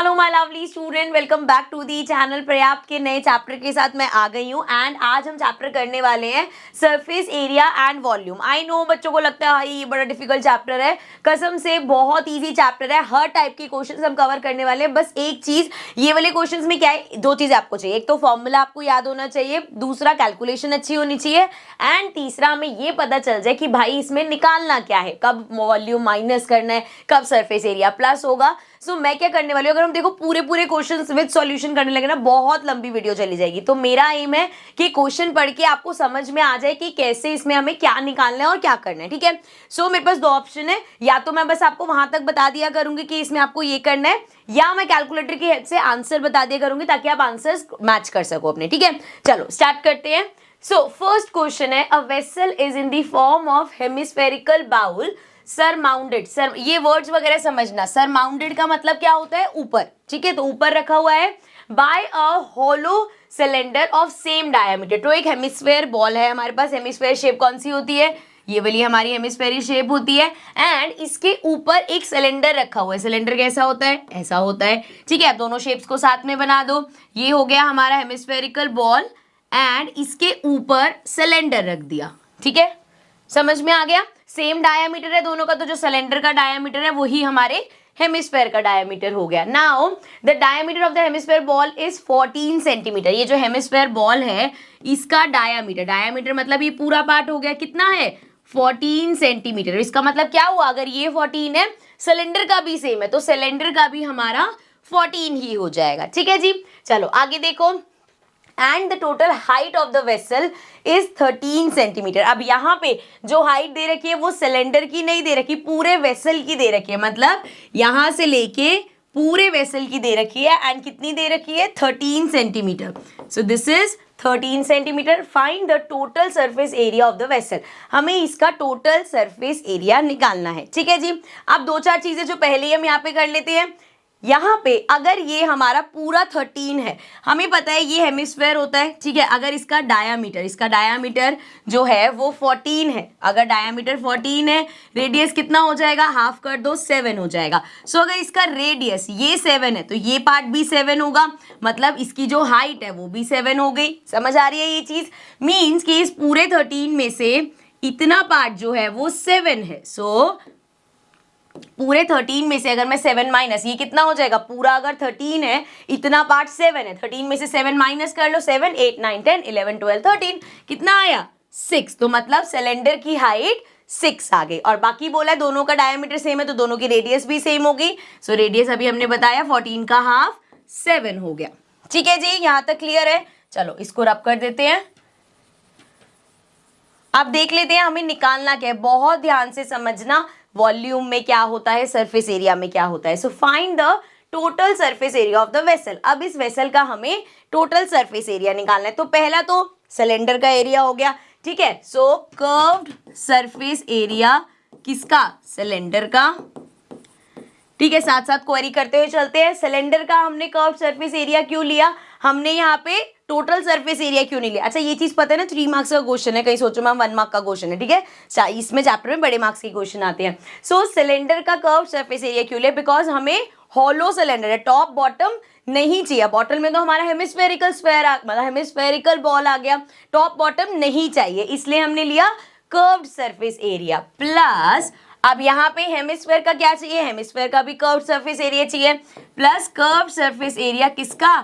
Hello my lovely student, welcome back to the channel. पर्याप्त के नए चैप्टर के साथ मैं आ गई हूँ एंड आज हम चैप्टर करने वाले हैं surface area and volume. I know बच्चों को लगता है भाई ये बड़ा डिफिकल्ट चैप्टर है, कसम से बहुत इजी चैप्टर है। हर टाइप के क्वेश्चंस हम कवर करने वाले हैं। बस एक चीज, ये वाले क्वेश्चंस में क्या है, दो चीज आपको चाहिए। एक तो फॉर्मूला आपको याद होना चाहिए, दूसरा कैलकुलेशन अच्छी होनी चाहिए एंड तीसरा हमें ये पता चल जाए कि भाई इसमें निकालना क्या है, कब वॉल्यूम माइनस करना है, कब सरफेस एरिया प्लस होगा। सो मैं क्या करने वाली हूँ, अगर हम देखो पूरे क्वेश्चंस विद सॉल्यूशन करने लगे ना, बहुत लंबी वीडियो चली जाएगी। तो मेरा एम है कि क्वेश्चन पढ़ के आपको समझ में आ जाए कि कैसे इसमें हमें क्या निकालना है और क्या करना है, ठीक है। सो मेरे पास दो ऑप्शन है, या तो मैं बस आपको वहां तक बता दिया करूंगी कि इसमें आपको ये करना है, या मैं कैलकुलेटर की हेल्प से आंसर बता दिया करूंगी ताकि आप आंसर्स मैच कर सको अपने, ठीक है। चलो स्टार्ट करते हैं। सो फर्स्ट क्वेश्चन है, a vessel is in the form of hemispherical bowl surmounted. Sir ये वर्ड्स वगैरह समझना, सरमाउंडेड का मतलब क्या होता है, ऊपर, ठीक है। तो ऊपर रखा हुआ है by a hollow cylinder of same diameter. तो एक हेमिस्फेयर बॉल है हमारे पास। हेमिस्फेयर शेप कौन सी होती है, ये वाली हमारी हेमिस्फेरिक शेप होती है एंड इसके ऊपर एक सिलेंडर रखा हुआ है। सिलेंडर कैसा होता है, ऐसा होता है, ठीक है। अब दोनों शेप्स को साथ में बना दो। ये हो गया हमारा हेमिस्फेरिकल बॉल एंड इसके ऊपर सिलेंडर रख दिया, ठीक है। समझ में आ गया, सेम डायामीटर है दोनों का, तो जो सिलेंडर का डायामीटर है वही हमारे हेमिस्फेयर का डायामीटर हो गया। Now the diameter of the hemisphere ball is 14 centimetre. ये जो हेमिस्फेयर बॉल है इसका डायामीटर, डायामीटर मतलब ये पूरा पार्ट हो गया, कितना है, 14 सेंटीमीटर। इसका मतलब क्या हुआ, अगर ये 14 है, सिलेंडर का भी सेम है, तो सिलेंडर का भी हमारा 14 ही हो जाएगा, ठीक है जी। चलो आगे देखो, and the total height of the vessel is 13 centimetre. अब यहाँ पे जो हाइट दे रखी है वो सिलेंडर की नहीं दे रखी, पूरे वेसल की दे रखी है। मतलब यहां से लेके पूरे वेसल की दे रखी है एंड कितनी दे रखी है, 13 centimetre. So this is 13 centimetre. Find the total surface area of the vessel. हमें इसका टोटल सरफेस एरिया निकालना है, ठीक है जी। अब दो चार चीजें जो पहले ही हम यहाँ पे कर लेते हैं। यहाँ पे अगर ये हमारा पूरा 13 है, हमें पता है ये हेमिस्फेयर होता है, ठीक है। अगर इसका डायामीटर जो है वो 14 है, अगर डायामीटर 14 है, रेडियस कितना हो जाएगा, हाफ कर दो, 7 हो जाएगा। सो अगर इसका रेडियस ये 7 है तो ये पार्ट भी 7 होगा, मतलब इसकी जो हाइट है वो भी 7 हो गई। समझ आ रही है ये चीज, मीन्स कि इस पूरे 13 में से इतना पार्ट जो है वो 7 है। सो पूरे 13 में से अगर मैं 7 माइनस, ये कितना हो जाएगा, पूरा अगर 13 है, इतना पार्ट 7 है, 13 में से 7 माइनस कर लो, 7 8 9 10 11 12 13, कितना आया, 6। तो मतलब सिलेंडर की हाइट 6 आ गई। और बाकी बोला है दोनों का डायमीटर सेम है तो दोनों की रेडियस भी सेम होगी। सो रेडियस अभी हमने बताया 14 का हाफ 7 हो गया, ठीक है जी। यहां तक क्लियर है। चलो इसको रब कर देते हैं। अब देख लेते हैं हमें निकालना क्या है, बहुत ध्यान से समझना। वॉल्यूम में क्या होता है, सरफेस एरिया में क्या होता है। So find the total surface area of the vessel. अब इस वेसल का हमें टोटल सरफेस एरिया निकालना है। तो पहला तो सिलेंडर का एरिया हो गया, ठीक है। सो कर्व्ड सरफेस एरिया किसका, सिलेंडर का, ठीक है। साथ साथ क्वेरी करते हुए चलते हैं। सिलेंडर का हमने कर्व सरफेस एरिया क्यों लिया, हमने यहाँ पे टोटल सरफेस एरिया क्यों नहीं लिया। अच्छा ये चीज पता है ना, 3 मार्क्स का क्वेश्चन है, कहीं सोचो मैम 1 मार्क का क्वेश्चन है, ठीक है। इसमें चैप्टर में बड़े मार्क्स के क्वेश्चन आते हैं। सो सिलेंडर का कर्व सरफेस एरिया क्यों लिया, बिकॉज हमें हॉलो सिलेंडर है, टॉप बॉटम नहीं चाहिए। बॉटल में तो हमारा हेमिस्फेरिकल स्फेयर मतलब हेमिस्फेरिकल बॉल आ गया, टॉप बॉटम नहीं चाहिए, इसलिए हमने लिया कर्व्ड सरफेस एरिया। प्लस अब यहाँ पे हेमिस्फेयर का क्या चाहिए, हेमिस्फेयर का भी कर्व्ड सरफेस एरिया चाहिए, प्लस कर्व्ड सरफेस एरिया किसका,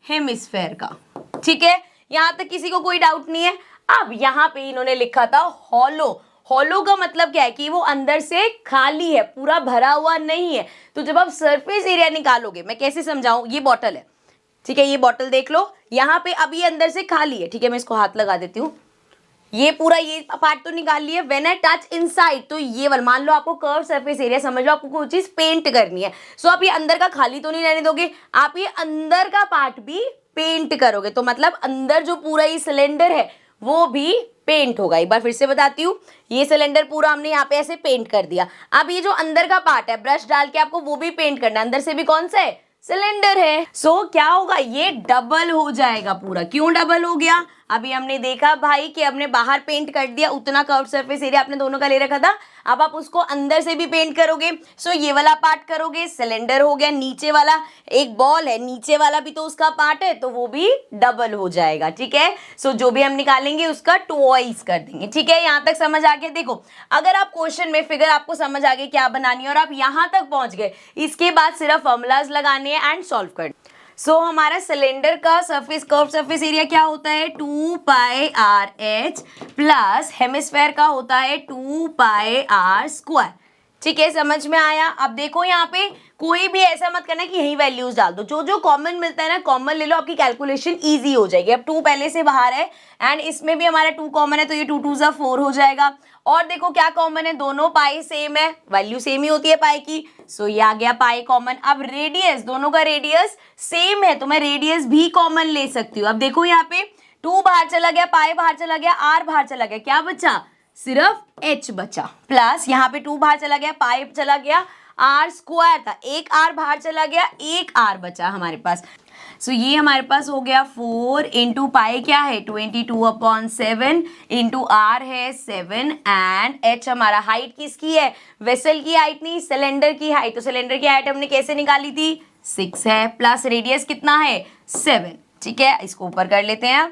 हेमिस्फेयर का, ठीक है। यहां तक किसी को कोई डाउट नहीं है। अब यहाँ पे इन्होंने लिखा था हॉलो। हॉलो का मतलब क्या है कि वो अंदर से खाली है, पूरा भरा हुआ नहीं है। तो जब आप सरफेस एरिया निकालोगे, मैं कैसे समझाऊं, ये बॉटल है, ठीक है, ये बॉटल देख लो, यहाँ पे अब ये अंदर से खाली है, ठीक है। मैं इसको हाथ लगा देती हूँ, ये पूरा ये पार्ट तो निकाल लिया। व्हेन आई टच इनसाइड, तो ये वाला, मान लो आपको कर्व सरफेस एरिया, समझ लो आपको कोई चीज पेंट करनी है। सो आप ये अंदर का खाली तो नहीं रहने दोगे, आप ये अंदर का पार्ट भी पेंट करोगे। तो मतलब अंदर जो पूरा ये सिलेंडर है वो भी पेंट होगा। एक बार फिर से बताती हूँ, ये सिलेंडर पूरा हमने यहाँ पे ऐसे पेंट कर दिया। अब ये जो अंदर का पार्ट है, ब्रश डाल के आपको वो भी पेंट करना है, अंदर से भी कौन सा है, सिलेंडर है। सो क्या होगा, ये डबल हो जाएगा पूरा। क्यों डबल हो गया, अभी हमने देखा भाई कि हमने बाहर पेंट कर दिया, उतना कर्व सरफेस एरिया आपने दोनों का ले रखा था। अब आप उसको अंदर से भी पेंट करोगे, सो ये वाला पार्ट करोगे, सिलेंडर हो गया, नीचे वाला एक बॉल है, नीचे वाला भी तो उसका पार्ट है, तो वो भी डबल हो जाएगा, ठीक है। सो जो भी हम निकालेंगे उसका ट्वाइस कर देंगे, ठीक है। यहां तक समझ आ गया। देखो अगर आप क्वेश्चन में फिगर आपको समझ आ गई क्या बनानी है और आप यहां तक पहुंच गए, इसके बाद सिर्फ फॉर्मूलाज लगाने हैं एंड सॉल्व करना। सो हमारा सिलेंडर का सरफेस कर्व सरफेस एरिया क्या होता है, 2πr(h) प्लस हेमिस्फेयर का होता है 2πr²। ठीक है, समझ में आया। अब देखो यहाँ पे कोई भी ऐसा मत करना कि यही वैल्यूज डाल दो, जो जो कॉमन मिलता है ना कॉमन ले लो, आपकी कैलकुलेशन इजी हो जाएगी। अब 2 पहले से बाहर है एंड इसमें भी हमारा 2 कॉमन है, तो ये 2 2 जा 4 हो जाएगा। और देखो क्या कॉमन है, दोनों पाई सेम है, वैल्यू सेम ही होती है पाई की, सो ये आ गया पाई कॉमन। अब रेडियस, दोनों का रेडियस सेम है तो मैं रेडियस भी कॉमन ले सकती हूँ। अब देखो यहाँ पे 2 बाहर चला गया, पाई बाहर चला गया, आर बाहर चला गया, क्या बचा, सिर्फ h बचा। प्लस यहाँ पे 2 बाहर चला गया, पाई चला गया, r² था, एक r बाहर चला गया, एक r बचा हमारे पास। सो ये हमारे पास हो गया 4 इंटू पाई क्या है 22/7 इंटू r है 7 एंड h हमारा हाइट किसकी है, वेसल की हाइट नहीं सिलेंडर की हाइट, तो सिलेंडर की हाइट हमने कैसे निकाली थी 6 है, प्लस रेडियस कितना है 7। ठीक है, इसको ऊपर कर लेते हैं।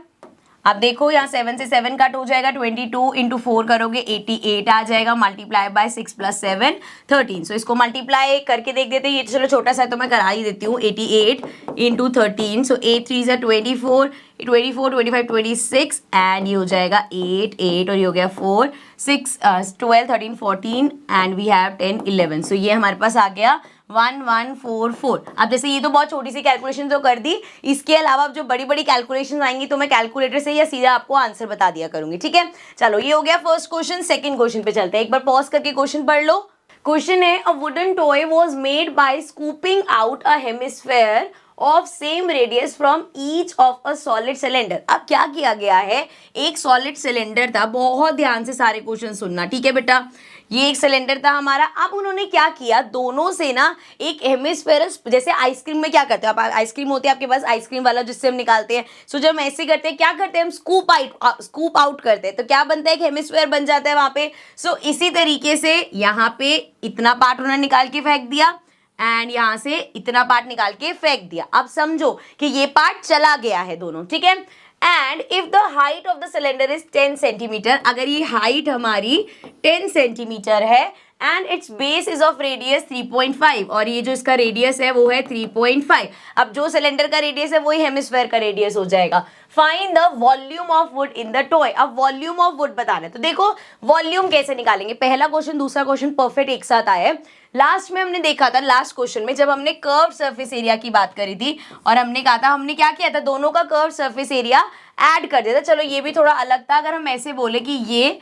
अब देखो यहाँ 7 से 7 कट हो जाएगा, 22 इंटू 4 करोगे 88 आ जाएगा, मल्टीप्लाई बाय 6 प्लस 7 13। सो इसको मल्टीप्लाई करके देख देते हैं, ये चलो छोटा सा है तो मैं करा ही देती हूँ। 88 इंटू 13, सो 8 3 जा 24, 24 25 26 एंड ये हो जाएगा 8 8 और ये हो गया 4 6 12 13 14 एंड वी हैव 10 11। सो ये हमारे पास आ गया 1144। अब जैसे ये तो बहुत छोटी सी कैलकुलेशन तो कर दी, इसके अलावा जो बड़ी बड़ी कैलकुलेशन आएंगी तो मैं कैलकुलेटर से या सीधा आपको आंसर बता दिया करूंगी। ठीक है, चलो ये हो गया फर्स्ट क्वेश्चन। सेकंड क्वेश्चन पे चलते हैं, एक बार पॉज करके क्वेश्चन पढ़ लो। क्वेश्चन है, a wooden toy was made by scooping out a hemisphere of same radius from each of a solid cylinder. अब क्या किया गया है, एक सॉलिड सिलेंडर था, बहुत ध्यान से सारे क्वेश्चन सुनना, ठीक है बेटा। ये एक सिलेंडर था हमारा, अब उन्होंने क्या किया, दोनों से ना एक हेमिस्फेरस, जैसे आइसक्रीम में क्या करते हैं आप, आइसक्रीम होती है आपके पास आइसक्रीम वाला जिससे हम निकालते हैं। सो जब हम ऐसे करते हैं क्या करते हैं, हम स्कूप आउट करते हैं, तो क्या बनता है, एक हेमिस्फेयर बन जाता है वहां पे। सो इसी तरीके से यहाँ पे इतना पार्ट उन्होंने निकाल के फेंक दिया एंड यहां से इतना पार्ट निकाल के फेंक दिया। अब समझो कि ये पार्ट चला गया है दोनों, ठीक है। And if the height of the cylinder is 10 centimetre, अगर ये हाइट हमारी 10 सेंटीमीटर है and it's base is of radius 3.5 और ये जो इसका रेडियस है वो है 3.5। अब जो सिलेंडर का रेडियस है वही हेमिस्फेयर का रेडियस हो जाएगा। Find the volume of would in the toy. अब वॉल्यूम ऑफ वुड बताना है, तो देखो वॉल्यूम कैसे निकालेंगे। पहला क्वेश्चन दूसरा क्वेश्चन परफेक्ट एक साथ आया है। लास्ट में हमने देखा था, लास्ट क्वेश्चन में जब हमने कर्व सरफेस एरिया की बात करी थी और हमने कहा था, हमने क्या किया था, दोनों का कर्व सरफेस एरिया ऐड कर दिया था। चलो ये भी थोड़ा अलग था, अगर हम ऐसे बोले कि ये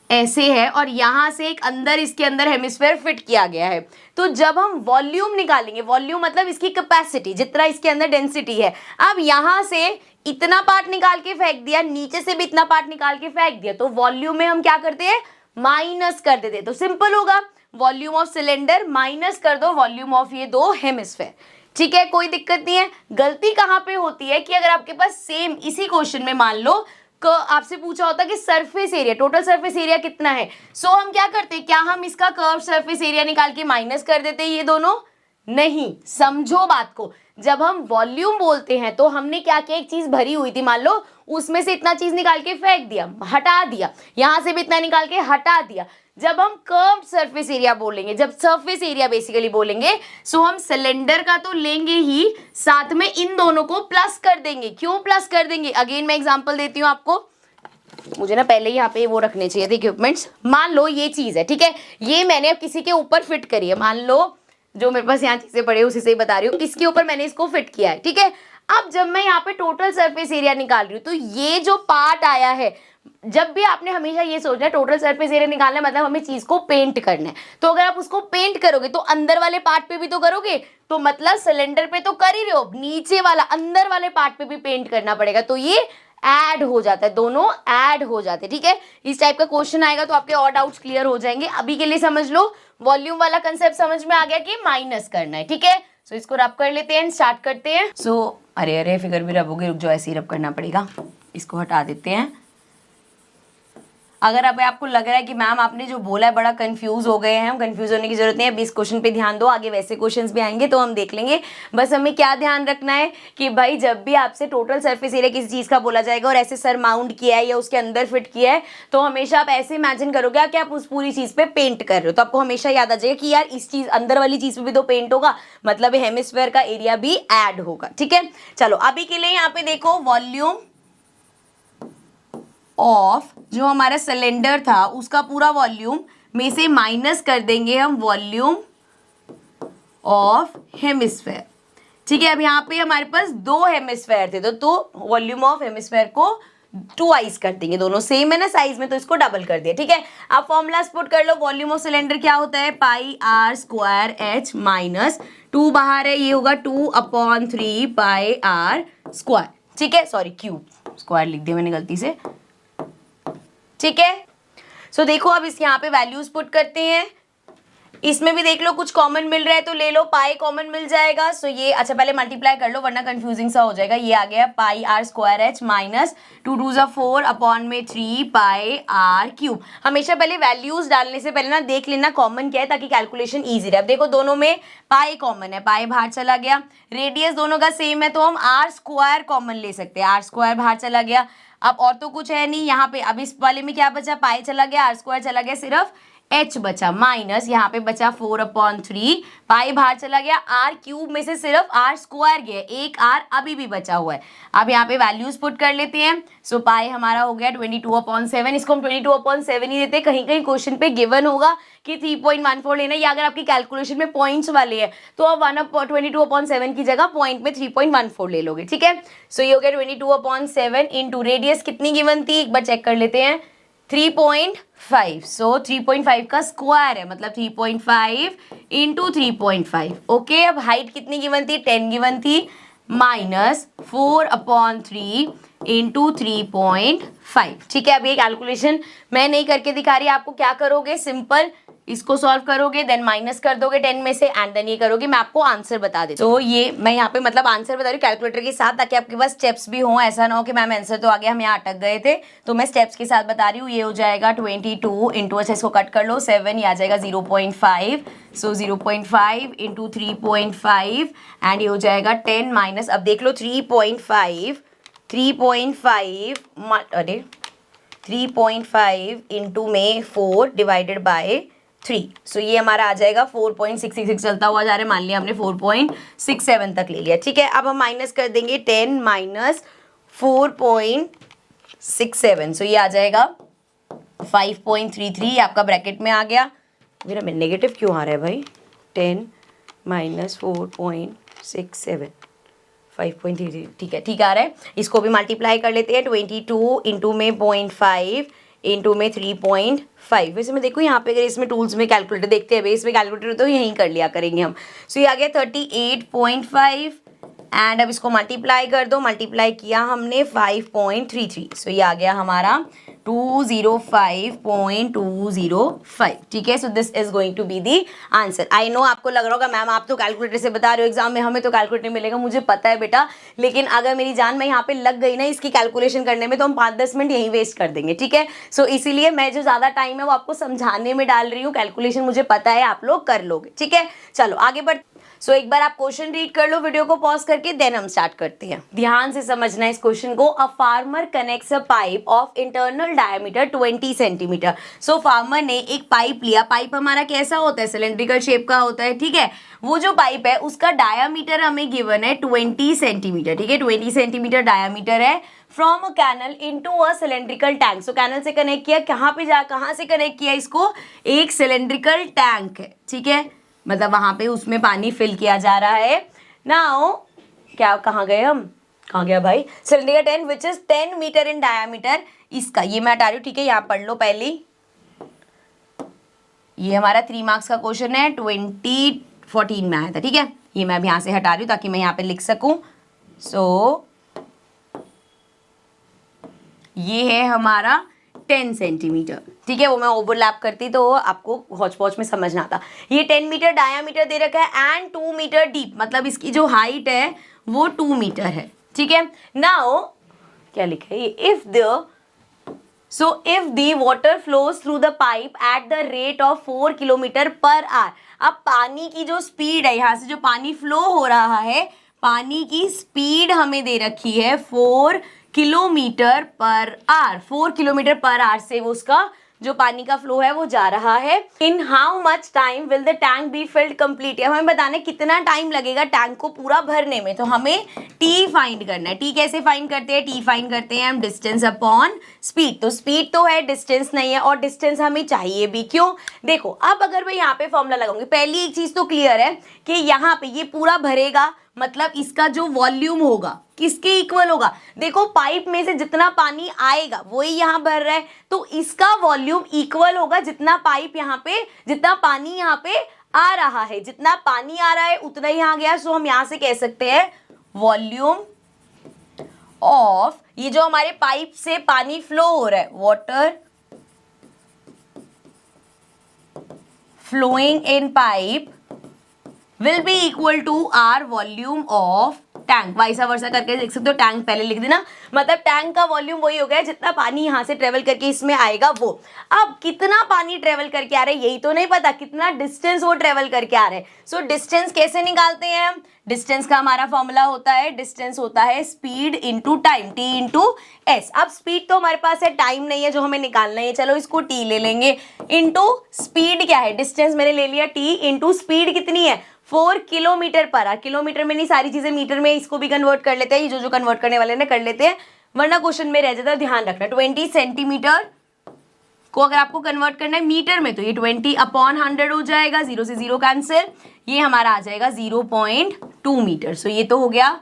ऐसे है और यहां से एक अंदर इसके अंदर हेमिस्फेयर फिट किया गया है, तो जब हम वॉल्यूम निकालेंगे, वॉल्यूम मतलब इसकी कैपेसिटी, जितना इसके अंदर डेंसिटी है। अब यहां से इतना पार्ट निकाल के फेंक दिया, नीचे से भी इतना पार्ट निकाल के फेंक दिया, तो वॉल्यूम में हम क्या करते हैं, माइनस कर देते हैं। तो सिंपल होगा, वॉल्यूम ऑफ सिलेंडर माइनस कर दो वॉल्यूम ऑफ ये दो हेमिस्फेयर। ठीक है, कोई दिक्कत नहीं है। गलती कहां पे होती है कि अगर आपके पास सेम इसी क्वेश्चन में मान लो आपसे पूछा होता कि surface area, total surface area कितना है, सो हम क्या करते हैं, क्या हम इसका कर्व सरफेस एरिया निकाल के माइनस कर देते हैं ये दोनों, नहीं। समझो बात को, जब हम वॉल्यूम बोलते हैं तो हमने क्या किया, एक चीज भरी हुई थी मान लो, उसमें से इतना चीज निकाल के फेंक दिया, हटा दिया, यहां से भी इतना निकाल के हटा दिया। जब हम कर्व्ड सरफेस एरिया बोलेंगे, जब सरफेस एरिया बेसिकली बोलेंगे, सो हम सिलेंडर का तो लेंगे ही, साथ में इन दोनों को प्लस कर देंगे। क्यों प्लस कर देंगे, अगेन मैं एग्जांपल देती हूं आपको। मुझे ना पहले यहाँ पे वो रखने चाहिए थे इक्विपमेंट्स। मान लो ये चीज है, ठीक है, ये मैंने अब किसी के ऊपर फिट करी है, मान लो जो मेरे पास यहाँ चीजें पड़ी है उसी से ही बता रही हूँ, किसके ऊपर मैंने इसको फिट किया है, ठीक है। अब जब मैं यहाँ पे टोटल सरफेस एरिया निकाल रही हूँ, तो ये जो पार्ट आया है, जब भी आपने हमेशा ये सोचना है टोटल सरफेस एरिया निकालना है, मतलब हमें चीज को पेंट करना है, तो अगर आप उसको पेंट करोगे तो अंदर वाले पार्ट पे भी तो करोगे, तो मतलब सिलेंडर पे तो कर ही रहे हो, नीचे वाला अंदर वाले पार्ट पे भी पेंट करना पड़ेगा, तो ये ऐड हो जाता है, दोनों ऐड हो जाते हैं। ठीक है, इस टाइप का क्वेश्चन आएगा तो आपके और डाउट्स क्लियर हो जाएंगे। अभी के लिए समझ लो, वॉल्यूम वाला कंसेप्ट समझ में आ गया कि माइनस करना है, ठीक है। सो इसको रब कर लेते हैं, स्टार्ट करते हैं। अरे फिगर भी रब होगी, रुक जाओ, ऐसे ही रब करना पड़ेगा। इसको हटा देते हैं। अगर अब आपको लग रहा है कि मैम आपने जो बोला है बड़ा कंफ्यूज हो गए हैं, हम कंफ्यूज होने की जरूरत नहीं है, अभी इस क्वेश्चन पे ध्यान दो, आगे वैसे क्वेश्चंस भी आएंगे तो हम देख लेंगे। बस हमें क्या ध्यान रखना है कि भाई जब भी आपसे टोटल सरफेस एरिया किसी चीज का बोला जाएगा और ऐसे सरमाउंट किया है या उसके अंदर फिट किया है, तो हमेशा आप ऐसे इमेजिन करोगे कि आप उस पूरी चीज पे पेंट कर रहे हो, तो आपको हमेशा याद आ जाएगा कि यार इस चीज अंदर वाली चीज पे भी तो पेंट होगा, मतलब हेमिस्फीयर का एरिया भी ऐड होगा। ठीक है, चलो अभी के लिए यहाँ पे देखो वॉल्यूम ऑफ जो हमारा सिलेंडर था उसका पूरा वॉल्यूम में से माइनस कर देंगे हम वॉल्यूम ऑफ हेमिस्फेयर। ठीक है, अब यहाँ पे हमारे पास 2 हेमिस्फेयर थे तो वॉल्यूम ऑफ हेमिस्फेयर को 2 कर देंगे, दोनों सेम है ना साइज में, तो इसको डबल कर दिया। ठीक है, अब फॉर्मूला पुट कर लो। वॉल्यूम ऑफ सिलेंडर क्या होता है, pi r square H minus 2 बाहर है, ये होगा 2/3 पाई आर स्क्वायर। ठीक है, सॉरी क्यूब, स्क्वायर लिख दिया मैंने गलती से। ठीक है, सो देखो अब इस यहाँ पे वैल्यूज पुट करते हैं। इसमें भी देख लो कुछ कॉमन मिल रहा है तो ले लो, पाई कॉमन मिल जाएगा। सो ये अच्छा पहले मल्टीप्लाई कर लो वरना कंफ्यूजिंग सा हो जाएगा। ये आ गया पाई आर स्क्वायर एच माइनस 2 2 ज़ा 4/3 पाई आर क्यूब। हमेशा पहले वैल्यूज डालने से पहले ना देख लेना कॉमन क्या है ताकि कैलकुलेशन ईजी रहे। अब देखो दोनों में पाई कॉमन है, पाई बाहर चला गया, रेडियस दोनों का सेम है तो हम आर स्क्वायर कॉमन ले सकते हैं, आर स्क्वायर बाहर चला गया। अब और तो कुछ है नहीं यहाँ पे। अब इस वाले में क्या बचा, पाई चला गया, आर स्क्वायर चला गया, सिर्फ h बचा, माइनस यहाँ पे बचा 4/3, पाई बाहर चला गया, आर क्यूब में से सिर्फ आर स्क्वायर गया, एक आर अभी भी बचा हुआ है। अब यहाँ पे वैल्यूज पुट कर लेते हैं। सो पाई हमारा हो गया 22/7, इसको हम 22/7 ही देते हैं, कहीं कहीं क्वेश्चन पे गिवन होगा कि 3.14 लेना, या अगर आपकी कैलकुलेशन में पॉइंट्स वाले हैं तो आप 22/7 की जगह पॉइंट में 3.14 ले लोगे। ठीक है, सो ये हो गया 22/7 इंटू रेडियस कितनी गिवन थी एक बार चेक कर लेते हैं, 3.5। सो 3.5 का स्क्वायर है मतलब 3.5 इंटू 3.5। ओके, अब हाइट कितनी गिवन थी, 10 गिवन थी, माइनस 4/3 इंटू 3.5। ठीक है, अब ये कैलकुलेशन मैं नहीं करके दिखा रही, आपको क्या करोगे, सिंपल इसको सॉल्व करोगे, देन माइनस कर दोगे 10 में से, एंड देन ये करोगे, मैं आपको आंसर बता देती हूँ। तो ये मैं यहाँ पे मतलब आंसर बता रही हूँ कैलकुलेटर के साथ, ताकि आपके पास स्टेप्स भी हों, ऐसा ना हो कि मैम आंसर तो आ गया हम यहाँ अटक गए थे, तो मैं स्टेप्स के साथ बता रही हूँ। ये हो जाएगा 22 इंटू, अच्छा इसको कट कर लो, 7, ये आ जाएगा 0.5, सो 0.5 इंटू 3.5 एंड ये हो जाएगा 10 माइनस, अब देख लो 3.5 अरे 3.5 इंटू में 4 डिवाइडेड बाय 3, सो ये हमारा आ जाएगा 4.666 चलता हुआ जा रहा है, मान लिया हमने 4.67 तक ले लिया। ठीक है, अब हम माइनस कर देंगे 10 माइनस 4.67, सो ये आ जाएगा 5.33, आपका ब्रैकेट में आ गया। मेरा नेगेटिव क्यों आ रहा है भाई, 10 माइनस 4.67 5.33, ठीक है ठीक आ रहा है। इसको भी मल्टीप्लाई कर लेते हैं, 22 इंटू में 0.5 इंटू में 3.5। वैसे मैं देखो यहाँ पे अगर इसमें टूल्स में कैलकुलेटर देखते हैं, इसमें कैलकुलेटर तो यहीं कर लिया करेंगे हम। सो ये आ गया 38.5 एंड अब इसको मल्टीप्लाई कर दो, मल्टीप्लाई किया हमने 5.33, सो ये आ गया हमारा 205.205। ठीक है, so this is going to be the answer. I know आपको लग रहा होगा मैम आप तो कैलकुलेटर से बता रहे हो एग्जाम में, हमें तो कैलकुलेटर मिलेगा, मुझे पता है बेटा, लेकिन अगर मेरी जान में यहाँ पे लग गई ना इसकी कैलकुलेशन करने में तो हम 5-10 मिनट यहीं वेस्ट कर देंगे। ठीक है, सो इसीलिए मैं जो ज़्यादा टाइम है वो आपको समझाने में डाल रही हूँ, कैलकुलेशन मुझे पता है आप लोग कर लोगे। ठीक है, चलो आगे बढ़। सो एक बार आप क्वेश्चन रीड कर लो वीडियो को पॉज करके, देन हम स्टार्ट करते हैं। ध्यान से समझना इस क्वेश्चन को। A farmer connects a pipe of internal diameter 20 centimetre. So farmer ने एक पाइप लिया, पाइप हमारा कैसा होता है, सिलेंड्रिकल शेप का होता है। ठीक है, वो जो पाइप है उसका डायामीटर हमें गिवन है 20 सेंटीमीटर। ठीक है, 20 सेंटीमीटर डायामीटर है, from a canal into a cylindrical tank. So canal से कनेक्ट किया, कहाँ से कनेक्ट किया इसको, एक सिलेंड्रिकल टैंक है। ठीक है, मतलब वहां पे उसमें पानी फिल किया जा रहा है। नाउ क्या, कहाँ गए हम, कहाँ गया भाई, cylindrical tank which is 10 metre in diameter. इसका ये मैं हटा रही हूँ। ठीक है, यहाँ पढ़ लो पहले, ये हमारा 3 मार्क्स का क्वेश्चन है, 2014 में आया था। ठीक है, ये मैं अब यहाँ से हटा रही हूँ ताकि मैं यहाँ पे लिख सकूं। सो ये है हमारा 10 सेंटीमीटर। ठीक है, वो मैं ओवरलैप करती तो आपको हौच पौच में समझ ना आता। ये 10 मीटर डायामीटर दे रखा है एंड 2 मीटर डीप, मतलब इसकी जो हाइट है वो 2 मीटर है। ठीक है, नाउ क्या लिखा है, if the water flows through the pipe at the rate of 4 kilometre per hour. अब पानी की जो स्पीड है, यहाँ से जो पानी फ्लो हो रहा है, पानी की स्पीड हमें दे रखी है 4 kilometre per hour. 4 kilometre per hour से वो उसका जो पानी का फ्लो है वो जा रहा है। In how much time will the tank be filled complete, हमें बताना है कितना टाइम लगेगा टैंक को पूरा भरने में। तो हमें टी फाइंड करना है। टी कैसे फाइंड करते हैं, टी फाइंड करते हैं हम डिस्टेंस अपॉन स्पीड। तो स्पीड तो है, डिस्टेंस नहीं है, और डिस्टेंस हमें चाहिए भी। क्यों, देखो अब अगर मैं यहाँ पे फॉर्मूला लगाऊंगी, पहली एक चीज तो क्लियर है कि यहाँ पे ये पूरा भरेगा, मतलब इसका जो वॉल्यूम होगा किसके इक्वल होगा, देखो पाइप में से जितना पानी आएगा वही यहाँ भर रहा है, तो इसका वॉल्यूम इक्वल होगा जितना पाइप यहाँ पे, जितना पानी यहाँ पे आ रहा है, जितना पानी आ रहा है उतना ही यहाँ गया। सो हम यहाँ से कह सकते हैं वॉल्यूम ऑफ, ये जो हमारे पाइप से पानी फ्लो हो रहा है, water flowing in pipe will be equal to our volume of tank. Vice versa करके लिख सकते हो, टैंक पहले लिख देना, मतलब टैंक का वॉल्यूम वही हो गया जितना पानी यहाँ से ट्रेवल करके इसमें आएगा वो। अब कितना पानी ट्रेवल करके आ रहा है यही तो नहीं पता, कितना डिस्टेंस वो ट्रेवल करके आ रहा है। सो डिस्टेंस कैसे निकालते हैं हम, डिस्टेंस का हमारा फॉर्मूला होता है, डिस्टेंस होता है speed into time, T into S. अब स्पीड तो हमारे पास है, टाइम नहीं है जो हमें निकालना है, चलो इसको टी ले लेंगे, इंटू स्पीड क्या है, डिस्टेंस मैंने ले लिया टी, इंटू स्पीड कितनी है 4 किलोमीटर पर आवर। किलोमीटर में नहीं, सारी चीजें मीटर में, इसको भी कन्वर्ट कर लेते हैं, ये जो कन्वर्ट करने वाले ने कर लेते हैं, वरना क्वेश्चन में रह जाता है, ध्यान रखना। 20 सेंटीमीटर को अगर आपको कन्वर्ट करना है मीटर में तो ये 20 अपॉन 100 हो जाएगा, 0 से 0 कैंसिल, ये हमारा आ जाएगा 0.2 मीटर। सो ये तो हो गया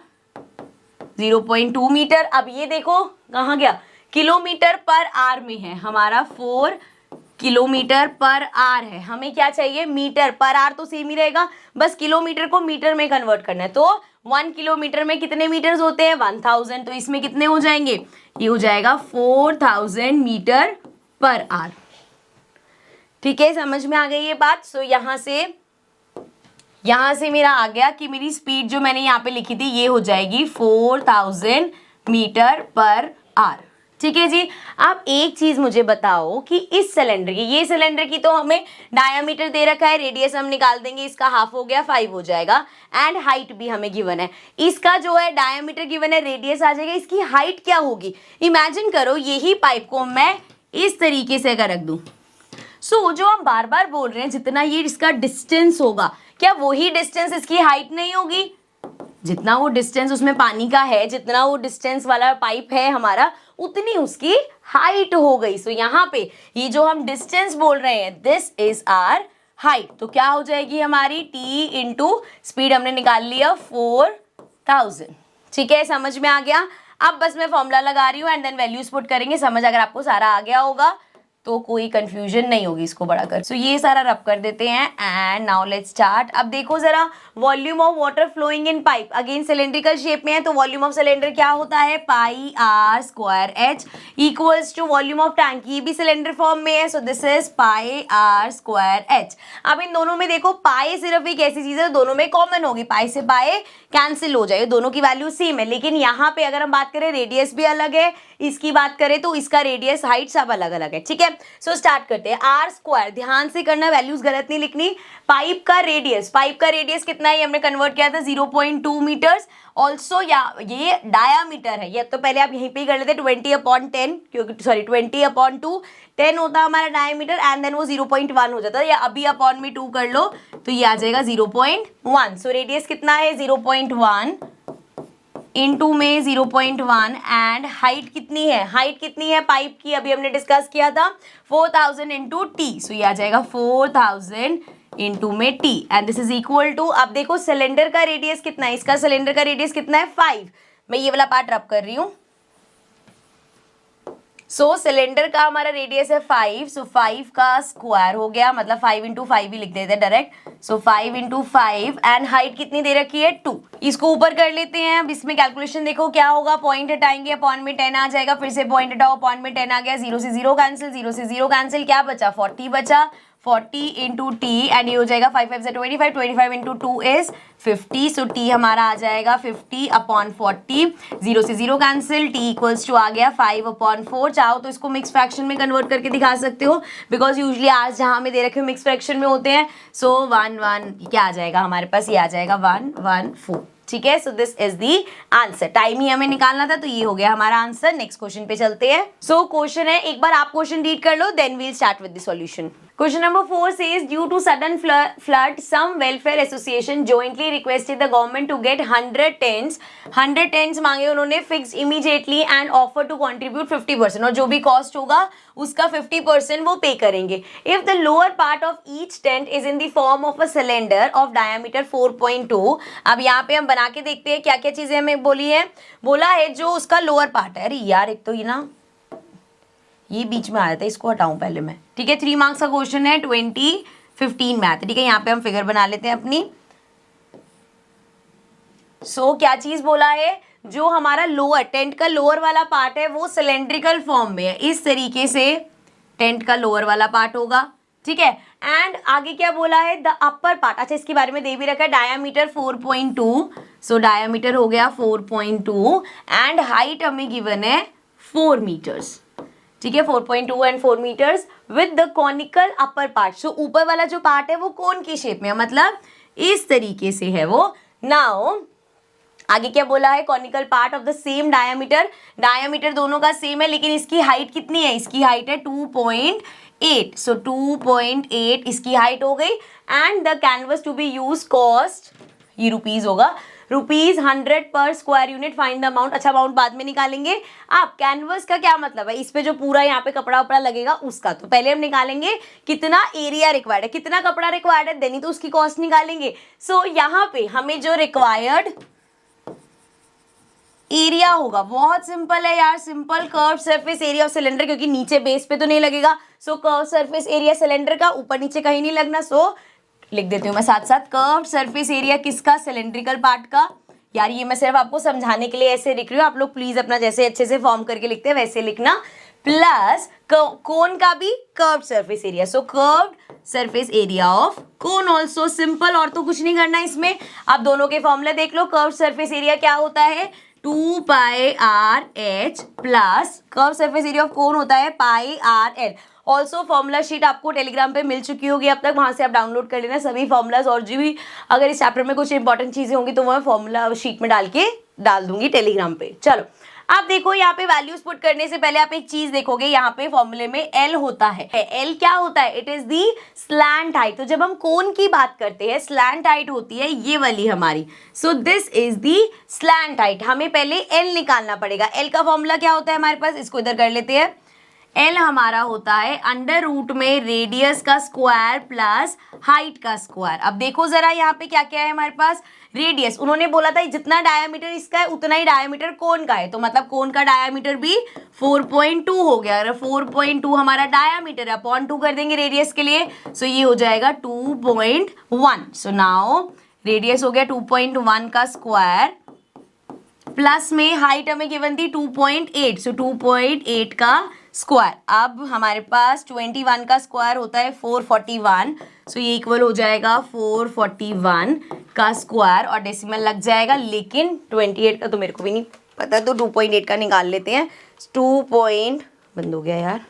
0.2 मीटर। अब ये देखो कहाँ गया, किलोमीटर पर आवर में है हमारा, 4 किलोमीटर पर आवर है, हमें क्या चाहिए मीटर पर आवर, तो सेम ही रहेगा, बस किलोमीटर को मीटर में कन्वर्ट करना है। तो 1 किलोमीटर में कितने मीटर्स होते हैं 1000, तो इसमें कितने हो जाएंगे, ये हो जाएगा 4000 मीटर पर आवर। ठीक है, समझ में आ गई ये बात। सो यहाँ से मेरा आ गया कि मेरी स्पीड जो मैंने यहाँ पे लिखी थी ये हो जाएगी 4000 मीटर पर आवर। ठीक है जी। अब एक चीज मुझे बताओ कि इस सिलेंडर की, ये सिलेंडर की तो हमें डायामीटर दे रखा है, रेडियस हम निकाल देंगे, इसका हाफ हो गया 5 हो जाएगा, एंड हाइट भी हमें गिवन है, इसका जो है डायामीटर गिवन है, रेडियस आ जाएगा, इसकी हाइट क्या होगी। इमेजिन करो यही पाइप को मैं इस तरीके से अगर रख दूं, सो जो हम बार बार बोल रहे हैं जितना ये इसका डिस्टेंस होगा, क्या वही डिस्टेंस इसकी हाइट नहीं होगी, जितना वो डिस्टेंस उसमें पानी का है, जितना वो डिस्टेंस वाला पाइप है हमारा, उतनी उसकी हाइट हो गई। सो यहाँ पे ये जो हम डिस्टेंस बोल रहे हैं, दिस इज आवर हाइट, तो क्या हो जाएगी हमारी टी इंटू स्पीड हमने निकाल लिया 4000। ठीक है, समझ में आ गया। अब बस मैं फॉर्मूला लगा रही हूँ एंड देन वैल्यूज पुट करेंगे, समझ अगर आपको सारा आ गया होगा तो कोई कंफ्यूजन नहीं होगी इसको बड़ा कर। सो ये सारा रब कर देते हैं एंड नाउ लेट्स स्टार्ट। अब देखो जरा, volume of water flowing in pipe, again cylindrical shape में है तो वॉल्यूम ऑफ सिलेंडर क्या होता है, pi r square h equals to volume of tank, ये भी सिलेंडर फॉर्म में है, so this is pi r square h. अब इन दोनों में देखो पाई सिर्फ एक ऐसी चीज है दोनों में कॉमन होगी, पाई से पाई कैंसिल हो जाएगी, दोनों की वैल्यू सेम है, लेकिन यहाँ पे अगर हम बात करें रेडियस भी अलग है, इसकी बात करें तो इसका रेडियस हाइट सब अलग अलग है। ठीक है, सो स्टार्ट करते हैं। आर स्क्वायर, ध्यान से करना, वैल्यूज गलत नहीं लिखनी। पाइप का रेडियस कितना है, हमने कन्वर्ट किया था 0.2 मीटर्स। ऑल्सो ये डायामीटर है, ये तो पहले आप यहीं पे ही कर लेते 20/10, क्योंकि सॉरी 20/2 10 होता है हमारा डायामीटर, एंड देन वो 0.1 हो जाता है, या अभी अपॉन में 2 कर लो तो ये आ जाएगा 0.1। सो रेडियस कितना है 0.1 इंटू में 0.1, एंड हाइट कितनी है पाइप की, अभी हमने डिस्कस किया था 4000 इंटू टी, सो ये आ जाएगा 4000 इंटू में T, and this is equal to, अब देखो सिलेंडर का रेडियस कितना है, इसका सिलेंडर का रेडियस कितना है 5, मैं ये वाला पार्ट रब कर रही हूँ, सो सिलेंडर का हमारा रेडियस है 5, सो 5 का स्क्वायर हो गया, मतलब 5 इंटू 5 ही लिख देते हैं direct. So 5 into 5 and height कितनी दे रखी है 2। इसको ऊपर कर लेते हैं। अब इसमें कैलकुलेशन देखो क्या होगा, पॉइंट हटाएंगे, अपॉन में 10 आ जाएगा, फिर से पॉइंट हटाओ, अपॉन में 10 आ गया, 0 से 0 कैंसिल, 0 से 0 कैंसिल, क्या बचा 40 बचा, 40 इंटू टी एंड ये हो जाएगा 5 5 से 25, 25 इंटू 2 इज 50, सो टी हमारा आ जाएगा 50 अपॉन 40, 0 से 0 कैंसिल, टी इक्वल्स टू आ गया 5 अपॉन 4। चाहो तो इसको मिक्स फ्रैक्शन में कन्वर्ट करके दिखा सकते हो, बिकॉज यूजली आज जहाँ हमें दे रखे हो मिक्स फ्रैक्शन में होते हैं। सो 1 1 क्या आ जाएगा हमारे पास, ये आ जाएगा 1 1 4। ठीक है, so this is the answer. Time ही हमें निकालना था, तो ये हो गया हमारा आंसर। नेक्स्ट क्वेश्चन पे चलते हैं। सो क्वेश्चन है, एक बार आप क्वेश्चन रीड कर लो, then we'll start with the solution. Question number 4 says, due to sudden flood, some welfare association jointly requested the government to get 100 tents. 100 tents मांगे उन्होंने, fixed immediately and offer to contribute 50%, और जो भी cost होगा उसका 50% वो पे करेंगे। If the lower part of each tent is in the form of a cylinder of diameter 4.2, अब यहाँ पे हम बना के देखते हैं क्या क्या चीजें हमें बोली है। बोला है जो उसका लोअर पार्ट है, अरे यार एक तो ये ना ये बीच में आया था, इसको हटाऊं पहले मैं। ठीक है, 3 मार्क्स का क्वेश्चन है, 2015 मैथ। ठीक है, यहाँ पे हम फिगर बना लेते हैं अपनी। सो क्या चीज बोला है, जो हमारा लोअर टेंट का लोअर वाला पार्ट है वो सिलेंड्रिकल फॉर्म में है, इस तरीके से टेंट का लोअर वाला पार्ट होगा। ठीक है, एंड आगे क्या बोला है, द अपर पार्ट, अच्छा इसके बारे में दे भी रखा है, डायामीटर 4.2, सो डायामीटर हो गया 4.2 एंड हाइट हमें गिवन है 4 मीटर्स। ठीक है, 4.2 and 4 metres with the conical upper part. So ऊपर वाला जो पार्ट है वो कोन की शेप में है, मतलब इस तरीके से है वो। नाउ आगे क्या बोला है, conical part of the same diameter, diameter दोनों का सेम है, लेकिन इसकी हाइट कितनी है, इसकी हाइट है 2.8, सो 2.8 इसकी हाइट हो गई। And the canvas to be use cost, ये रुपीज होगा, ₹100 पर square unit, find the amount. अच्छा अमाउंट बाद में निकालेंगे। आप कैनवस का क्या मतलब है, इस पे जो पूरा यहाँ पे कपड़ा वपड़ा लगेगा उसका, तो पहले हम निकालेंगे कितना एरिया रिक्वायर्ड है, कितना कपड़ा रिक्वायर्ड है, देन ही तो उसकी कॉस्ट निकालेंगे। सो यहाँ पे हमें जो रिक्वायर्ड एरिया होगा, बहुत सिंपल है यार, simple curve surface area of cylinder, क्योंकि नीचे बेस पे तो नहीं लगेगा। सो कर्व सरफेस एरिया सिलेंडर का, ऊपर नीचे कहीं नहीं लगना, सो लिख देती हूँ मैं साथ साथ, कर्व्ड सरफेस एरिया किसका, सिलेंड्रिकल पार्ट का। यार ये मैं सिर्फ आपको समझाने के लिए ऐसे लिख रही हूँ, आप लोग प्लीज अपना जैसे अच्छे से फॉर्म करके लिखते हैं वैसे लिखना। प्लस कोन का भी curved surface area, so curved surface area of cone also, simple, और तो कुछ नहीं करना इसमें। आप दोनों के फॉर्मूला देख लो, कर्व्ड सरफेस एरिया क्या होता है 2πr/h plus curve surface area of कोन होता है πr/l। ऑल्सो फॉर्मूला शीट आपको टेलीग्राम पे मिल चुकी होगी अब तक, वहां से आप डाउनलोड कर लेना सभी फॉर्मूलाज, और जो भी अगर इस चैप्टर में कुछ इंपॉर्टेंट चीजें होंगी तो वो मैं फॉर्मूला शीट में डाल दूंगी टेलीग्राम पे। चलो आप देखो, यहाँ पे वैल्यूज पुट करने से पहले आप एक चीज देखोगे, यहाँ पे फॉर्मूले में एल होता है। एल क्या होता है, it is the slant height. तो जब हम कोन की बात करते हैं, स्लैंट हाइट होती है ये वाली हमारी, सो this is the slant height. हमें पहले एल निकालना पड़ेगा। एल का फॉर्मूला क्या होता है हमारे पास, इसको इधर कर लेते हैं। एल हमारा होता है अंडर रूट में रेडियस का स्क्वायर प्लस हाइट का स्क्वायर। अब देखो जरा यहाँ पे क्या क्या है हमारे पास, रेडियस उन्होंने बोला था जितना डायामीटर इसका है उतना ही डायामीटर कोन का है, तो मतलब कोन का डायामीटर भी 4.2 हो गया। अगर 4.2 हमारा डायामीटर है, अपॉन 2 कर देंगे रेडियस के लिए, सो ये हो जाएगा 2.1। सो नाउ रेडियस हो गया 2.1 का स्क्वायर, प्लस में हाइट हमें गिवन थी 2.8, सो 2.8 का स्क्वायर। अब हमारे पास 21 का स्क्वायर होता है 441, सो ये इक्वल हो जाएगा 441 का स्क्वायर, और डेसिमल लग जाएगा, लेकिन 28 का तो मेरे को भी नहीं पता, तो 2.8 का निकाल लेते हैं। 2 पॉइंट बंद हो गया यार,